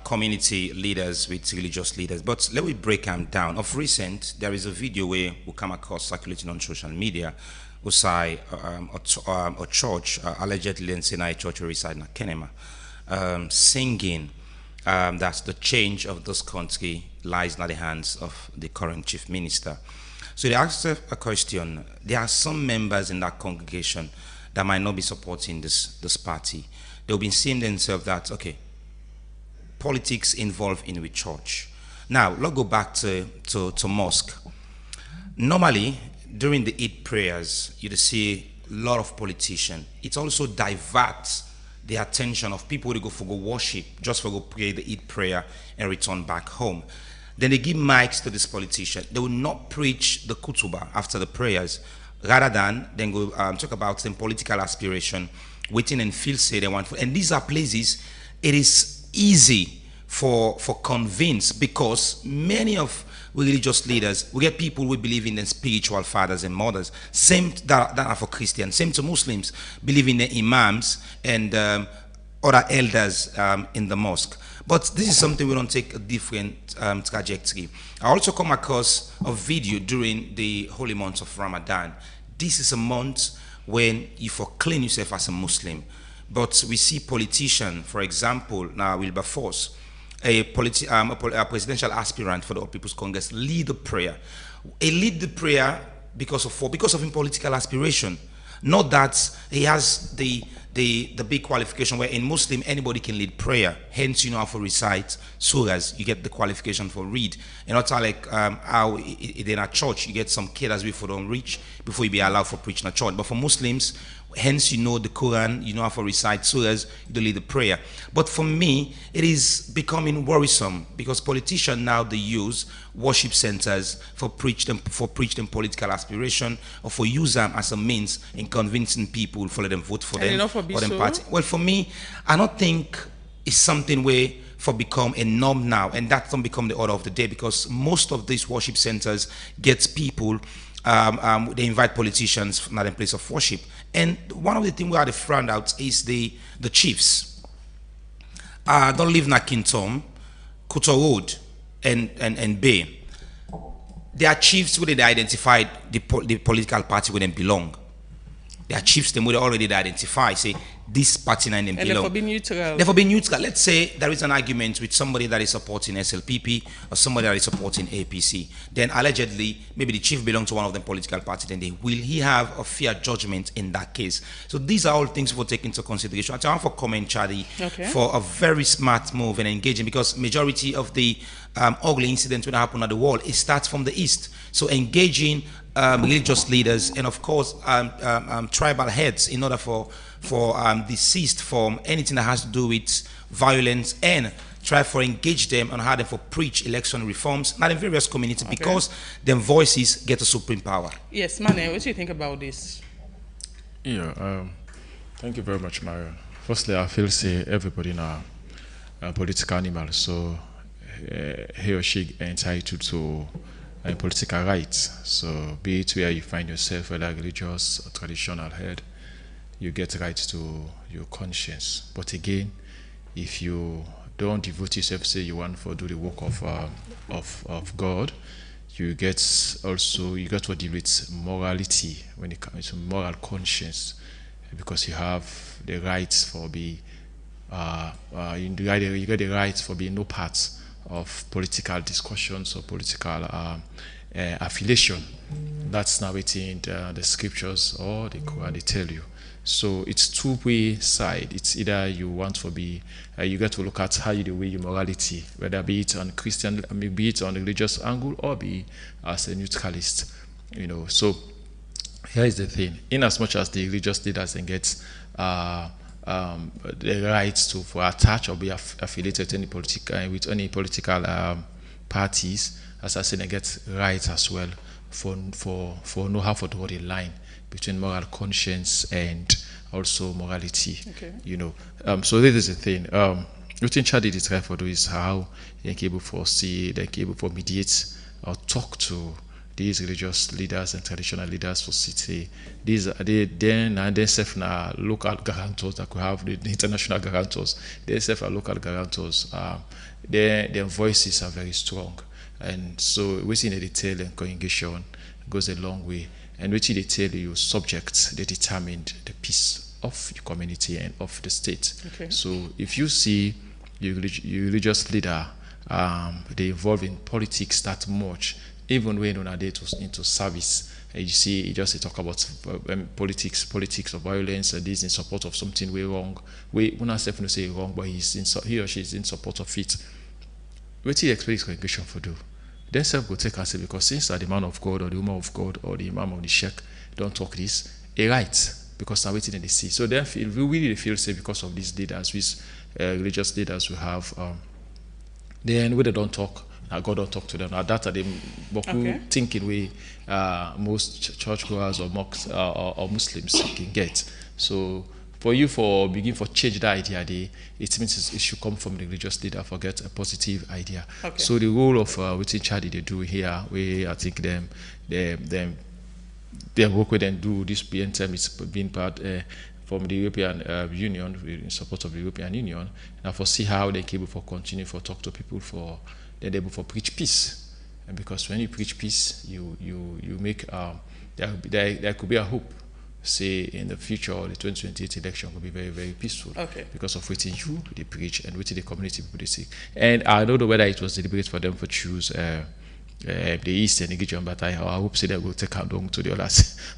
community leaders with religious leaders. But let me break them down. Of recent, there is a video where we come across circulating on social media who say a church, allegedly in Sinai Church reside in Kenema, singing that the change of this country lies in the hands of the current chief minister. So they asked a question. There are some members in that congregation that might not be supporting this party. They'll be seeing themselves that, okay, politics involved in the church. Now, let's go back to mosque. Normally, during the Eid prayers, you see a lot of politicians. It also diverts the attention of people who go for go worship, just for go pray the Eid prayer and return back home. Then they give mics to this politician. They will not preach the kutubah after the prayers, rather than then go talk about some political aspiration, waiting and feel say they want. And these are places it is easy for convince, because many of religious leaders, we get people who believe in the spiritual fathers and mothers, same that are for Christians, same to Muslims, believe in the imams and other elders in the mosque. But this is something we don't take a different trajectory. I also come across a video during the holy month of Ramadan. This is a month when you clean yourself as a Muslim. But we see politicians, for example, now Wilberforce, a presidential aspirant for the All People's Congress, lead the prayer. He lead the prayer because of his political aspiration. Not that he has the big qualification where in Muslim anybody can lead prayer. Hence, you know how to recite surahs, you get the qualification for read. And not like how in a church you get some kids before don't reach before you be allowed for preaching a church. But for Muslims, hence you know the Quran, you know how to recite surahs, you don't lead the prayer. But for me, it is becoming worrisome because politicians now they use worship centers for preaching political aspiration, or for use them as a means in convincing people for let them vote for them or them party. Well, for me, I don't think it's something where for become a norm now, and that don't become the order of the day, because most of these worship centers get people. They invite politicians from that place of worship, and one of the things we had to find out is the chiefs. Don't live in Kintom, Kuto Road, and Bay. They are chiefs where they identified the political party where they belong. Their chiefs, them would already identify, say, this party line them And belong. therefore be neutral. Therefore be neutral. Let's say there is an argument with somebody that is supporting SLPP or somebody that is supporting APC. Then allegedly, maybe the chief belongs to one of them political parties. Then will he have a fair judgment in that case? So these are all things we'll take into consideration. I want for comment, Charlie, for a very smart move and engaging, because majority of the ugly incidents when happen at the wall, it starts from the east. So engaging religious leaders and of course tribal heads in order for deceased from anything that has to do with violence, and try for engage them and how them for preach election reforms, not in various communities, because them voices get a supreme power. Yes, Mane, what do you think about this? Yeah, thank you very much, Mario. Firstly, I feel say everybody now a political animal, so he or she entitled to political rights. So be it where you find yourself, whether religious or traditional head, you get right to your conscience. But again, if you don't devote yourself, say you want to do the work of God, you get to deal with morality when it comes to moral conscience, because you have the rights for you get the rights for being no part of political discussions or political affiliation. That's now within the scriptures or the Quran, they tell you. So it's two-way side. It's either you want to be, you get to look at how you weigh your morality, whether be it on Christian, be it on a religious angle, or be as a neutralist. You know. So here is the thing: in as much as the religious leaders then get the rights to attach or be affiliated to any with any political parties, as I said, they get rights as well for know how to draw the line between moral conscience and also morality. You know. So this is the thing. What in Chad is try for do is how they can able for see, they can able for mediate or talk to these religious leaders and traditional leaders for city. These are they self na local guarantors that we have, the international guarantors. They self are local guarantors. Their voices are very strong, and so within the detail and congregation goes a long way. And within the detail, you subject they determined the peace of your community and of the state. So if you see your religious leader they involved in politics that much, even when on a day into service, you see, you just talk about politics of violence, and this in support of something way wrong. We not say say wrong, but he or she is in support of it. What do you expect this congregation to do? They self go take and say, because since the man of God or the woman of God or the imam of the sheikh don't talk this, a right, because now waiting in the sea. So they feel, we really feel safe because of these leaders, these religious leaders we have. Then when they don't talk, God don't talk to them. Now that are the thinking way most churchgoers or monks or Muslims can get. So for you for begin for change that idea, it means it should come from the religious leader. Forget a positive idea. So the role of within Chadi they do here, we I think they work with and do this BNTM is being part from the European Union in support of the European Union. Now for see how they can able for continue for talk to people for they're able for preach peace. And because when you preach peace, you make there could be a hope. Say in the future, the 2028 election will be very, very peaceful because of what you they preach and what the community people they see. And I don't know whether it was deliberate for them to choose the eastern region, but I hope say they will take along to the other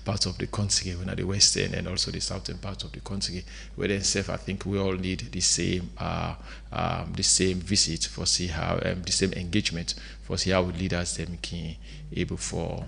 parts of the country, when the western and also the southern part of the country, where then self I think we all need the same visit for see how the same engagement for see how leaders them can able for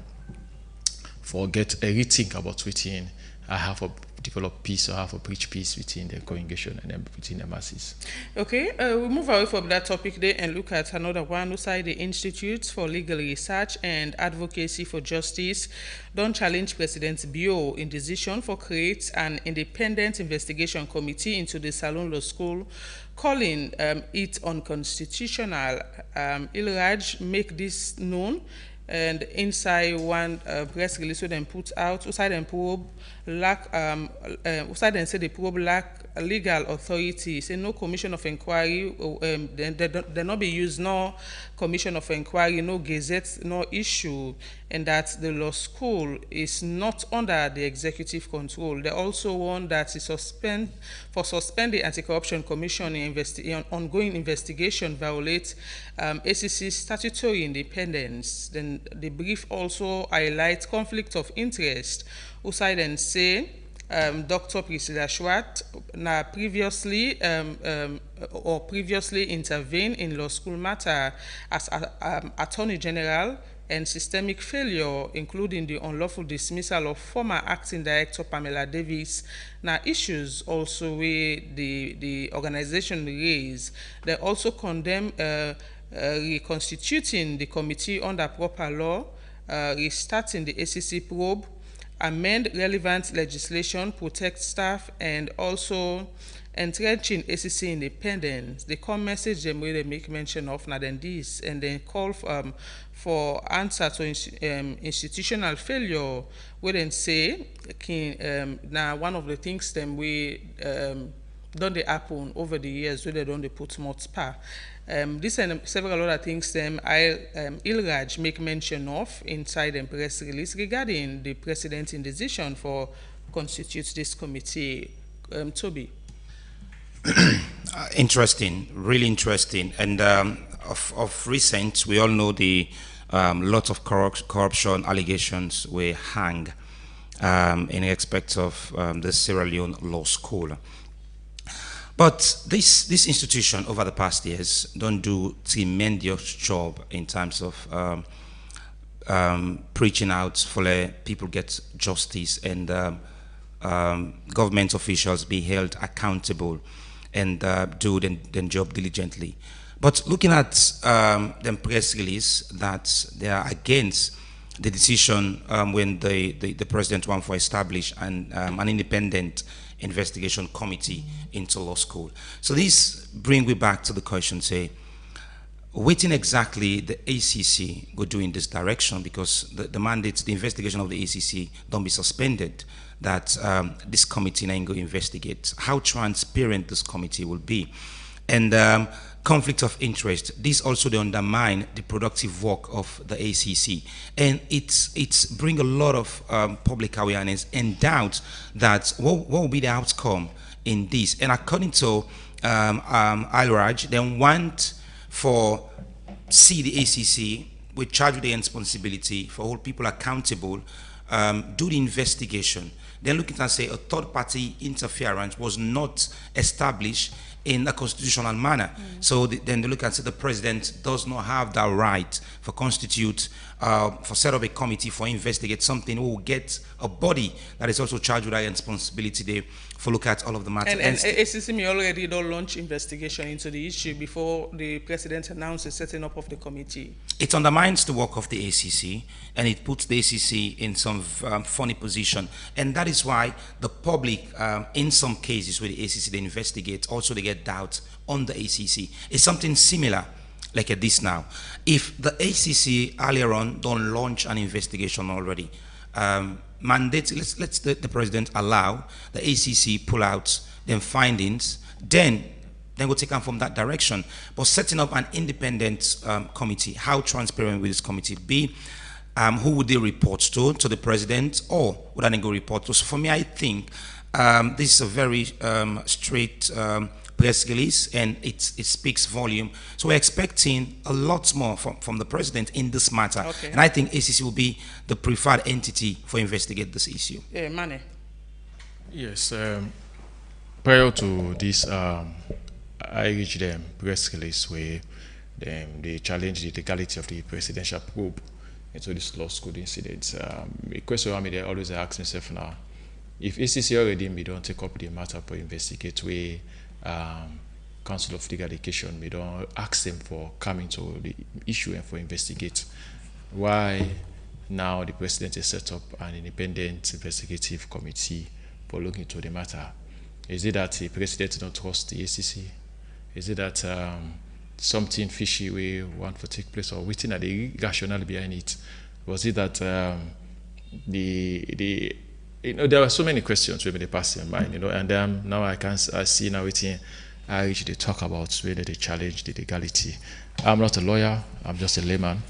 get a rethink about within have a develop peace or have a preach peace within the congregation and then within the masses. We move away from that topic there and look at another one. Outside the Institute for Legal Research and Advocacy for Justice don't challenge President Bio in decision for create an independent investigation committee into the Salon Law School, calling it unconstitutional. Ilraj make this known. And inside one press release they put out, outside and probe lack, outside and say the probe lack legal authority. Say no commission of inquiry, they not be used, no commission of inquiry, no gazette, no issue. and that the law school is not under the executive control. They also want that it suspend the Anti-Corruption Commission in ongoing investigation violates ACC's statutory independence. Then the brief also highlights conflict of interest. Usai then say Dr. Priscilla Schwartz previously intervened in law school matter as Attorney General, and systemic failure, including the unlawful dismissal of former acting director Pamela Davis. Now, issues also where the organization raised. They also condemn reconstituting the committee under proper law, restarting the ACC probe, amend relevant legislation, protect staff, and also entrenching ACC independence. The core message them where they make mention of now than this, and then call for answer to institutional failure. We then say now one of the things them we don't they happen over the years where they don't they put more spar. This and several other things them Ilraj make mention of inside the press release regarding the president's decision for constitute this committee. Toby. Interesting, really interesting, and of recent, we all know the lot of corruption allegations were hang in respect of the Sierra Leone Law School. But this institution over the past years don't do tremendous job in terms of preaching out for people get justice and government officials be held accountable and do the job diligently. But looking at the press release that they are against the decision when the president wanted to establish an independent investigation committee into law school. So this brings me back to the question, say, what exactly the ACC go do in this direction, because the mandates, the investigation of the ACC don't be suspended, that this committee now go investigate how transparent this committee will be. And conflict of interest, this also they undermine the productive work of the ACC, and it's bring a lot of public awareness and doubt that what will be the outcome in this. And according to Ilraj, they want for see the ACC with charge with the responsibility for hold people accountable, do the investigation. Then looking at say a third party interference was not established in a constitutional manner. So then they look and say the president does not have that right for constitute, for set up a committee for investigate something who will get a body that is also charged with that responsibility there for look at all of the matter. And ACC may already don't launch investigation into the issue before the president announced the setting up of the committee. It undermines the work of the ACC, and it puts the ACC in some funny position. And that is why the public, in some cases where the ACC they investigate, also they get doubt on the ACC. It's something similar like at this now. If the ACC earlier on don't launch an investigation already, mandate, let's the president allow the ACC pull out their findings, then we'll take them from that direction. But setting up an independent committee, how transparent will this committee be? Who would they report to the president, or would they go report to? So for me, I think this is a very straight press release, and it speaks volume. So we're expecting a lot more from the president in this matter. Okay. And I think ACC will be the preferred entity for investigate this issue. Mane. Yes. Prior to this, I reached them press release where they challenged the legality of the presidential probe into this law school incident. A question I always ask myself now, if ACC already don't take up the matter for investigate where Council of Legal Education, we don't ask them for coming to the issue and for investigate. Why now the president has set up an independent investigative committee for looking into the matter? Is it that the president don't trust the ACC? Is it that something fishy we want to take place, or within the rationale behind it? Was it that there were so many questions when they passed in mind, and now I see now within I reach they talk about whether they challenge the legality. I'm not a lawyer, I'm just a layman,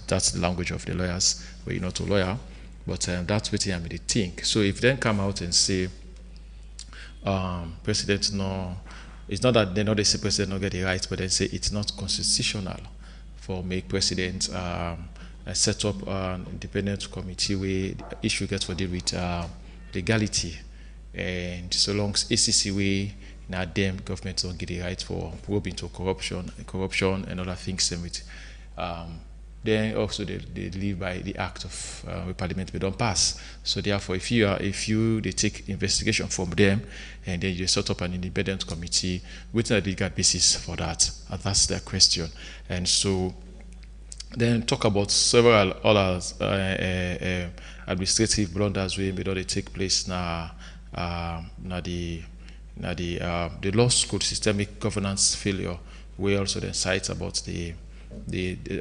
That's the language of the lawyers, but you're not a lawyer. But that's what I mean, they think. So if they come out and say, president no, it's not that they know they say president not get the right, but they say it's not constitutional for make president set up an independent committee where the issue gets for deal with legality, and so long as ACC way now them government don't get the right for probe into corruption and other things, and with then also they live by the act of parliament we don't pass. So therefore, if you they take investigation from them and then you set up an independent committee with a legal basis for that, and that's their question. And so then talk about several other administrative blunders where they take place now. The law school systemic governance failure. We also then cite about the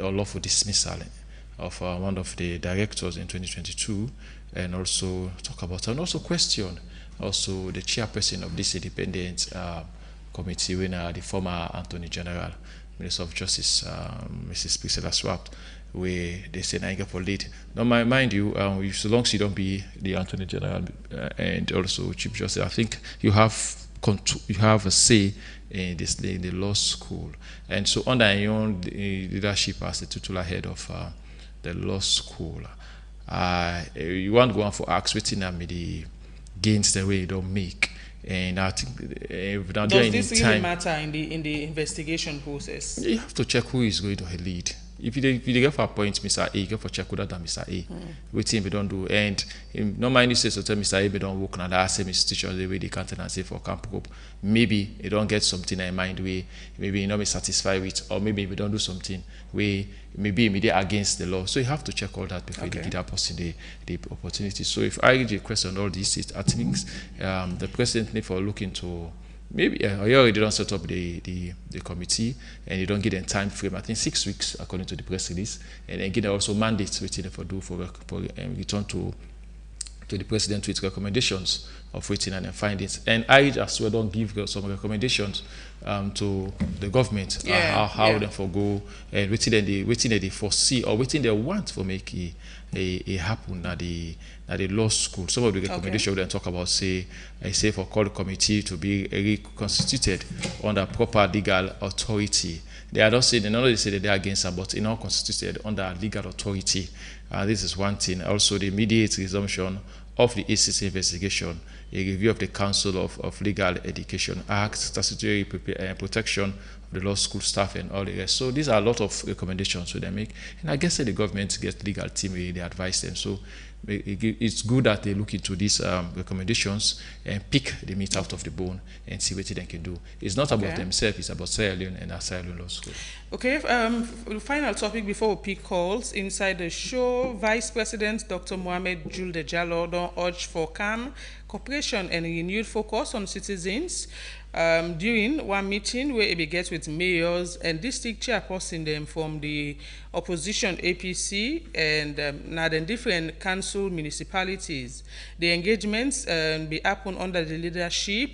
unlawful dismissal of one of the directors in 2022, and also talk about and also question also the chairperson of this independent committee, when the former Attorney General, Minister of Justice, Mrs. Priscilla Swapt, where they say I for lead. Now, mind you, so long as you don't be the Attorney General and also Chief Justice, I think you have a say in the law school. And so under your own leadership as the titular head of the law school, you want to go on for ask waiting at me the gains the way you don't make. And I think does this really matter in the investigation process? You have to check who is going to lead. If you get for appoint Mr. A, you get for check whether than Mr. A. Waiting we don't do, and no mind you say so tell Mr. A we don't work on that same institution the way they can't and say for camp group. Maybe you don't get something in mind where maybe you not be satisfied with, or maybe we don't do something where maybe immediate against the law. So you have to check all that before you give that person the opportunity. So if I get a question on all these, I think the president need for looking to maybe you already don't set up the committee, and you don't give them time frame. I think 6 weeks according to the press release, and then give them also mandates waiting for return to the president with recommendations of waiting and findings. And I as well don't give some recommendations to the government how they forgo and waiting they foresee or waiting they want for make a happen at the law school. Some of the recommendations we talk about say for call the committee to be reconstituted under proper legal authority. They are not saying they say that they are against them, but not constituted under legal authority. This is one thing. Also, the immediate resumption of the ACC investigation, a review of the Council of Legal Education Act, statutory protection of the law school staff, and all the rest. So these are a lot of recommendations they make, and I guess the government gets legal team where they advise them. So it's good that they look into these recommendations and pick the meat out of the bone and see what they can do. It's not about themselves, it's about Sierra Leone and our Sierra Leone Law School. Okay, final topic before we pick calls. Inside the show, Vice President Dr. Mohamed Julde Jallo don't urge for calm, cooperation and renewed focus on citizens during one meeting where he begins with mayors and district chairperson them from the opposition APC and now the different council municipalities. The engagements be happen under the leadership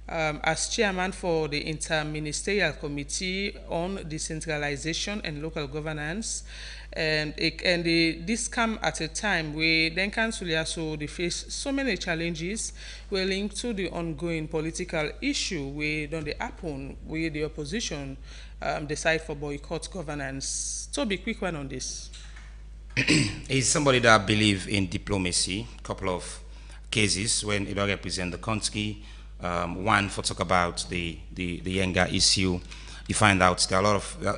as chairman for the Inter-Ministerial Committee on Decentralization and Local Governance. And this come at a time where then council also they face so many challenges were linked to the ongoing political issue where don't they happen where the opposition decide for boycott governance. So be quick one on this. He's somebody that believe in diplomacy. A couple of cases when he don't represent the country. One for talk about the Yenga issue. You find out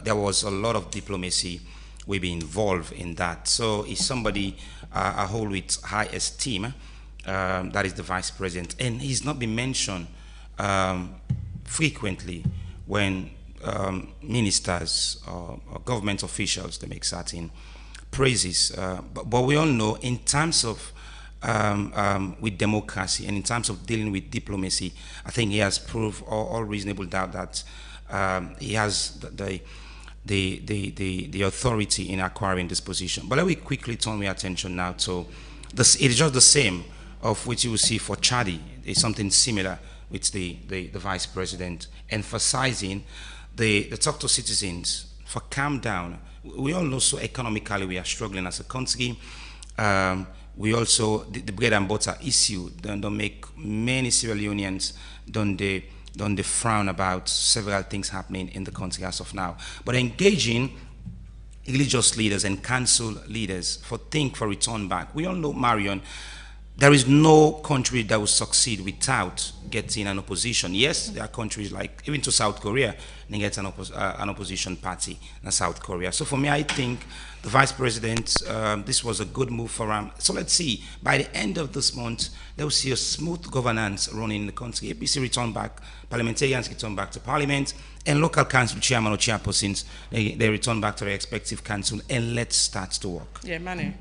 there was a lot of diplomacy will be involved in that. So he's somebody I hold with high esteem, that is the vice president. And he's not been mentioned frequently when ministers or government officials, they make certain praises. But we all know in terms of with democracy and in terms of dealing with diplomacy, I think he has proved all reasonable doubt that he has the authority in acquiring this position. But let me quickly turn my attention now to this. It is just the same of which you will see for Chadi. It's something similar with the vice president, emphasizing the talk to citizens for calm down we all know so economically we are struggling as a country. We also the bread and butter issue don't make many Sierra Leoneans don't they frown about several things happening in the country as of now. But engaging religious leaders and council leaders for return back. We all know, Marion, there is no country that will succeed without getting an opposition. Yes, there are countries like, even to South Korea, they get an opposition party in South Korea. So for me, I think the Vice President, this was a good move for him. So let's see, by the end of this month, they will see a smooth governance running in the country. APC return back, parliamentarians return back to parliament, and local council chairman or chairpersons, they return back to their respective council, and let's start to work. Yeah, Manny.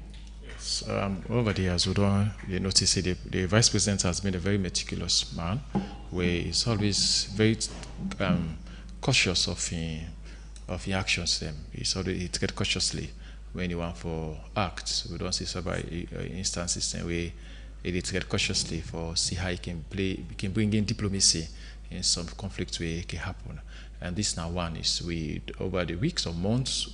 Over the years, you notice the Vice President has been a very meticulous man, where he's always very cautious of his actions. He takes cautiously when he wants for acts. We don't see several instances where he takes cautiously for see how he can bring in diplomacy in some conflicts where it can happen. And this now one is over the weeks or months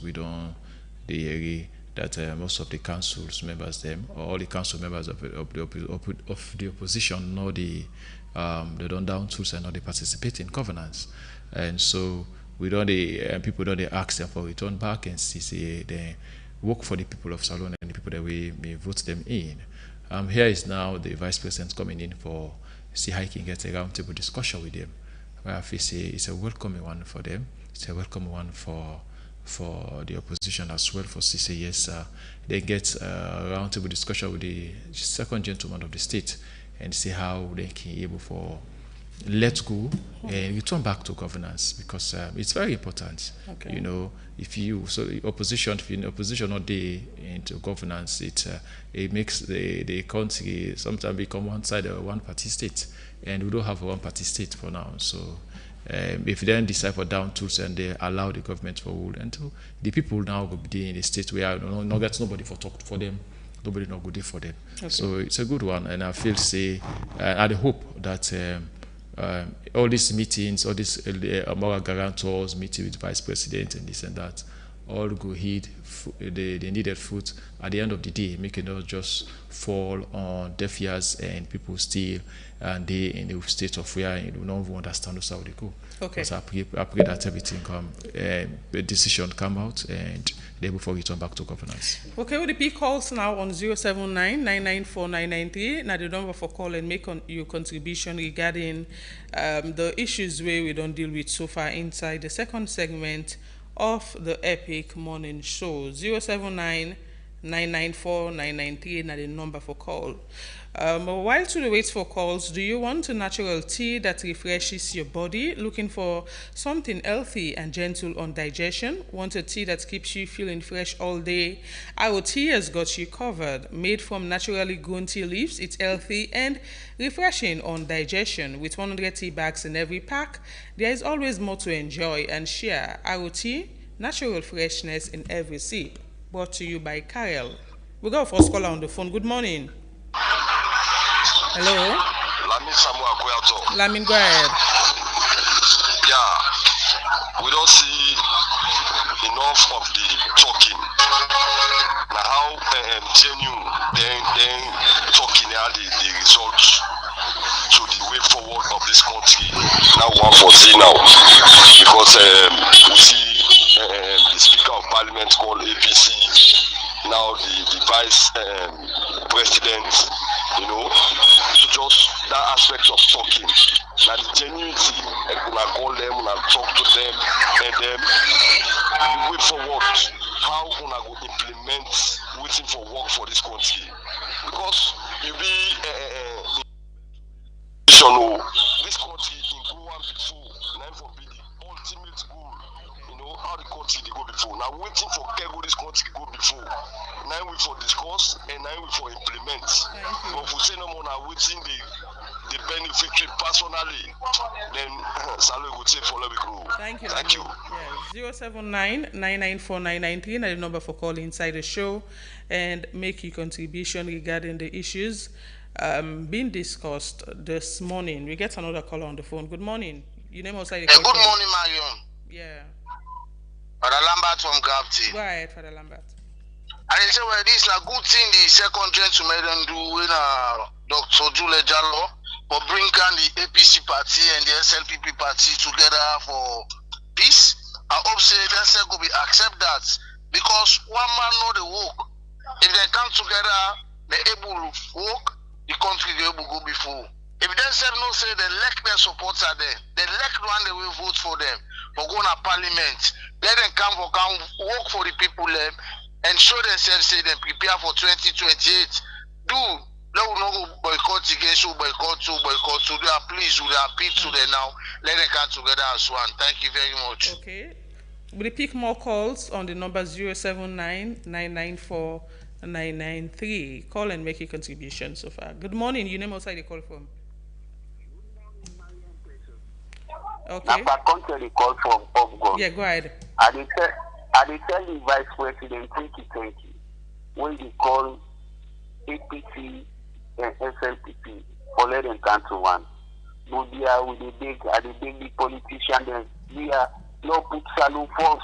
that most of the council's members, or all the council members of the opposition, know they don't down tools and know they participate in governance, and so people don't ask them for return back and see they work for the people of Salon and the people that we may vote them in. Here is now the Vice President coming in for see how he can get a roundtable discussion with them. I feel it's a welcoming one for them. It's a welcome one for the opposition as well, for CC. Yes, they get a roundtable discussion with the second gentleman of the state and see how they can be able for let go and return back to governance, because it's very important. Okay. You know, if the opposition not there into governance, it makes the country sometimes become one side or one party state, and we don't have a one party state for now. So if they then decide for down tools and they allow the government for rule, and the people now will be in the state where no get nobody for talk for them, nobody not good for them. Okay. So it's a good one, and I feel I hope that all these meetings, all these moral guarantors meeting with Vice President and this and that, all go heed the needed fruit at the end of the day, making it not just fall on deaf ears and people still and they in the state of where you don't even understand how they go. Okay. So I pray that everything the decision come out and they before return back to governance. Okay, with the P calls now on 079-994-993. Now the number for call and make your contribution regarding the issues where we don't deal with so far inside the second segment of the Epic Morning Show. 079-994-993. Now the number for call. While to the wait for calls, do you want a natural tea that refreshes your body? Looking for something healthy and gentle on digestion? Want a tea that keeps you feeling fresh all day? Our tea has got you covered. Made from naturally grown tea leaves, it's healthy and refreshing on digestion. With 100 tea bags in every pack, there is always more to enjoy and share. Our tea, natural freshness in every sip. Brought to you by Karel. We got our first caller on the phone. Good morning. Hello? Lamin Samuel Kweato. Lamin, go ahead. Yeah, we don't see enough of the talking. Now how genuine then talking are the results to the way forward of this country. Now one for see now. Because we see the Speaker of Parliament called APC, now the Vice President, you know, so just that aspect of talking. Now the genuinity, when I call them, when I talk to them, and then the way forward, how when I go implement waiting for work for this country. Because you be this country in go one before, now for be the ultimate goal. You know how the country they go before. Now waiting for Kego this country go before. Now we for discuss and now we for implement. But if we say no more now waiting the benefit personally, then Salwe would say follow the grow. Thank you. Thank you. Yeah, 079-994-993, the number for call inside the show and make your contribution regarding the issues being discussed this morning. We get another caller on the phone. Good morning. Your name outside the Good morning, Marion. Yeah. Father Lambert from Gravity. Go ahead, Father Lambert. And they say, well, this is a good thing the second gentleman them do with Dr. Jule Jallo for bringing the APC party and the SLPP party together for peace. I hope say they go be accept that because one man know the work. If they come together, they able to work, the country they able to go before. If they say no, say they elect their supporters there, they elect one they will vote for them for going to parliament. Let them come work for the people there and show themselves say they prepare for 2028. Do let us not go boycott against you, boycott to. They are pleased, they are appeal to them now. Let them come together as one. Thank you very much. Okay. We'll pick more calls on the number 079-994-993. Call and make a contribution so far. Good morning. You name outside the call from. Okay. Now, contrary call from Obgon. Yeah, go ahead. I tell the Vice President 2020 when they call APC and SLPP for let them come to one. But they are with the big politician then we are not put salon force,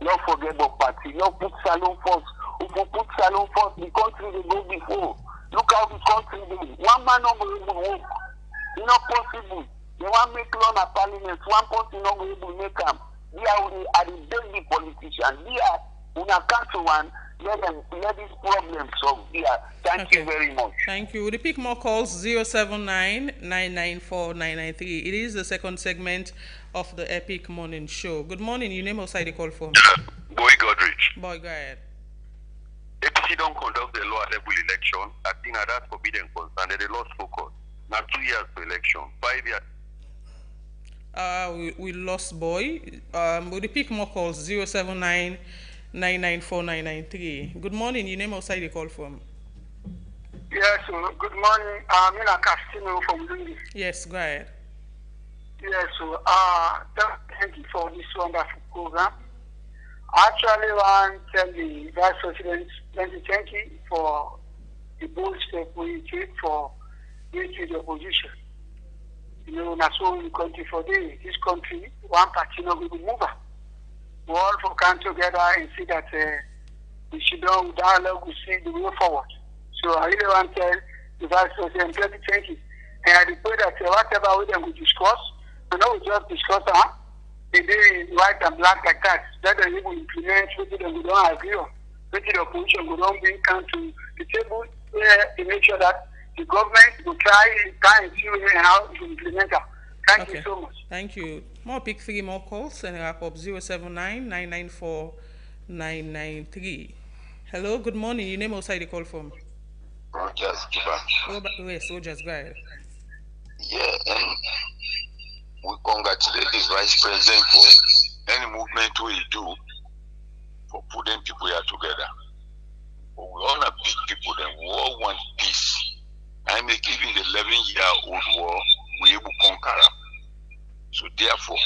not forget about party, not put salon force. If you put salon force, the country they go before. Look how the country they one man not able to work. It's not possible. They want to make law in parliament, one person not able to make them. They are the daily politicians. They are when I come to one, let this problem solved. Yeah. Thank you very much. Thank you. We'll pick more calls 079-994-993. It is the second segment of the Epic Morning Show. Good morning. You name outside the call from. Boy Godrich. Boy, go ahead. APC don't conduct the law level election. I think that's forbidden concern. They lost focus. Now 2 years to election. 5 years. We lost boy. We'll pick more calls 079-994-993. Good morning. You name outside the call from. Yes, good morning. I'm in a Castino from Lungi. Yes, go ahead. Yes, thank you for this wonderful program. I actually want to tell the Vice President, thank you for the bold step we take for unity the opposition. You know, that's what we country for this country, one party not going to move. We all for come together and see that we should do dialogue, we see the way forward. So I really want to tell the Vice President, thank you. And I pray that whatever we then we discuss, we know we just discuss the day white and black like that. That they will implement what we don't agree on. What the opposition will don't bring come to the table to make sure that the government will try and see how to implement it. Thank you so much. Thank you. More pick 3 more calls and wrap up 079-994-993. Hello, good morning. You name outside the call from. Rogers, yes, Rogers, go ahead. Yeah, and we congratulate the Vice President for any movement we do for putting people here together. But we all are big people, and we all want peace. I make even the 11-year-old war, we able to conquer them. So therefore,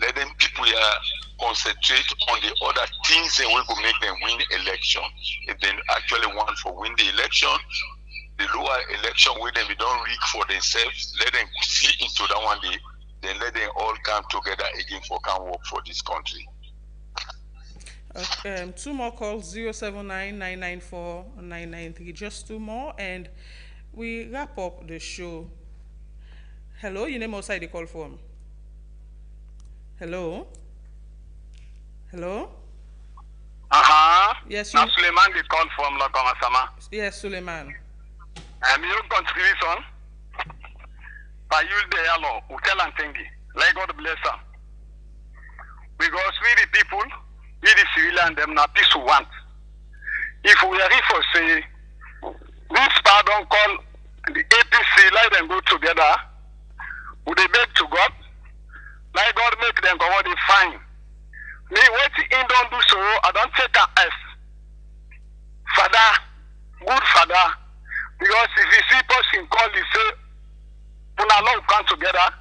let them people here concentrate on the other things and we will make them win election. If they actually want to win the election, the lower election where they don't rig for themselves, let them see into that one day, then let them all come together again for can work for this country. 2 more calls 079-994-993. Just 2 more and we wrap up the show. Hello, you name outside the call from. Hello? Hello? Yes, you. Suleiman the call from Lokomasama. Yes, Suleiman. Your contribution by you the yellow, Utel and Tengi. Let God bless them. Because we the people, we the civilian, them not peace we want. If we are here for say, this pardon call the APC, let them go together. Would they beg to God? Let God make them go what they find. Me what in don't do so, I don't take an S. Father, good father. Because if you see person call, you say, when our love come together,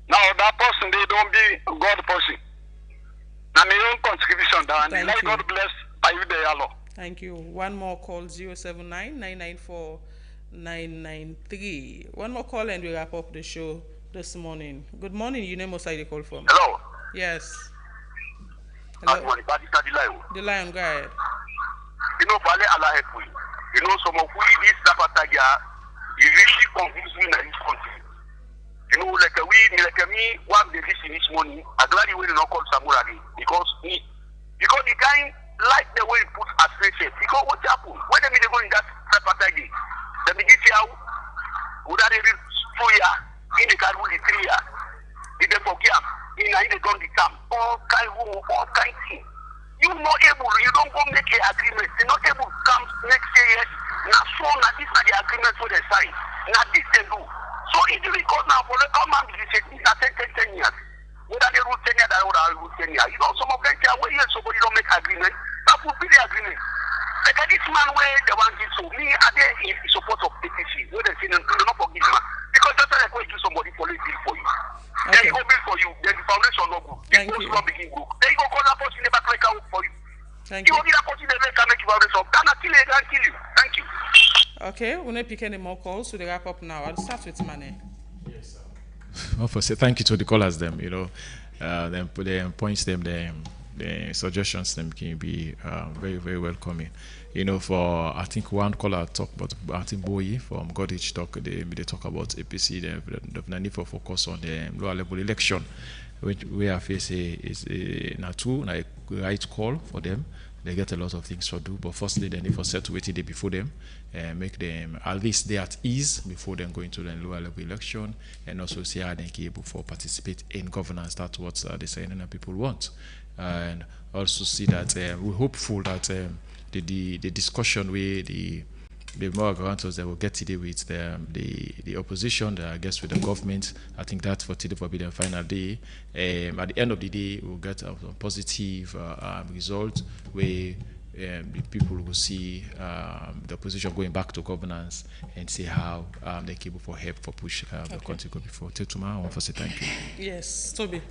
now that person they don't be a God person. Now my own contribution down. Let God bless by you the yellow. Thank you. 1 more call 079-994-993. 1 more call and we wrap up the show this morning. Good morning. You name outside the call from. Hello. Yes. Bad money, but it's not the lion. The lion, go ahead. You know, Vale Allah help we. You know, some of we this Zapatagia, you really confuse me in this country. You know, like me, one day this in this morning, I'm glad you will not call Samuradi because the guy like the way he puts a straight face. Because what happened? When they go in that Zapatagia, the military would have been 2 years in the car with the 3 years. If they forget, in the gun the camp, all kind thing. You not able, you don't go make an agreement. You're not able to come next year. Yes. Now, so now this are the agreements for the sign. Now this they do. So if you record now for the command, you say these are 10 years. Whether they rule 10 years, or I rule 10 years. You know, some of them say, well, yes, somebody don't make agreement. That would be the agreement. Like this man where the one did so, me, are they in support of APC? Where they say, no, not forgive man. Because that's like when you do somebody for a bill for you. Okay. Then he go bill for you, then the foundation no good. Thank you. Not begin good. Then you go call that person never make out for you. Thank you. You go get that person never make you foundation. Then I kill you. Thank you. Okay, we're not picking any more calls, so they wrap up now. I'll start with Mane. Yes, sir. Well, for say thank you to the callers them, you know, them put their points them, the suggestions them can be very, very welcoming. You know, for I think one caller talk about I think Boyi from Godich talk they talk about APC, the need for focus on the lower level election, which we are facing is a right call for them. They get a lot of things to do, but firstly they need for set to wait the day before them and make them at least they at ease before them going to the lower level election, and also see how they can able for participate in governance. That's what the Sierra people want, and also see that we're hopeful that the discussion with the more Guarantors that will get today with the opposition, I guess with the government. I think that for today will be the final day. At the end of the day, we'll get a positive result where the people will see the opposition going back to governance and see how they're able for help for push the country go before. Till tomorrow, I want to say thank you. Yes, Toby.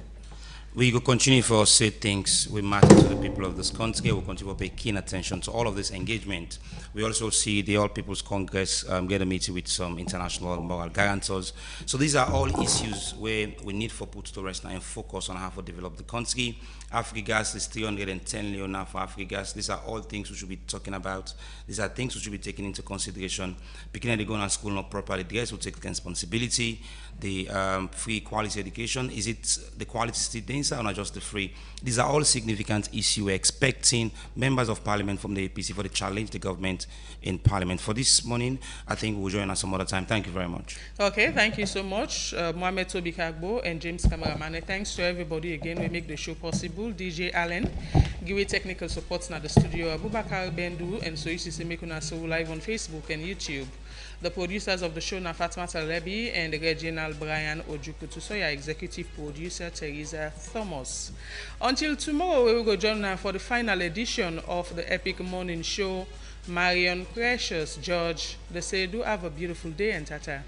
We will continue for say things we matter to the people of this country. We'll continue to pay keen attention to all of this engagement. We also see the All People's Congress get a meeting with some international moral guarantors. So these are all issues where we need for put to rest now and focus on how to develop the country. Afrigas is 310 million now for Afrigas. These are all things we should be talking about. These are things we should be taking into consideration. Beginning they go to school not properly, the guys will take responsibility. The free quality education, is it the quality still the answer or not just the free? These are all significant issues. We're expecting members of parliament from the APC for the challenge the government in parliament. For this morning, I think we'll join us some other time. Thank you very much. Okay, thank you so much, Mohamed Toby Kagbo and James Cameraman. Thanks to everybody again. We make the show possible. DJ Allen, give me technical support in the studio. Abubakar Bendu and Soishi Semekuna so live on Facebook and YouTube. The producers of the show are Fatma Talebi and Reginald Brian Ojukutusoya, executive producer Teresa Thomas. Until tomorrow, we will go join for the final edition of the Epic Morning Show. Marion Precious, George, they say do have a beautiful day and tata.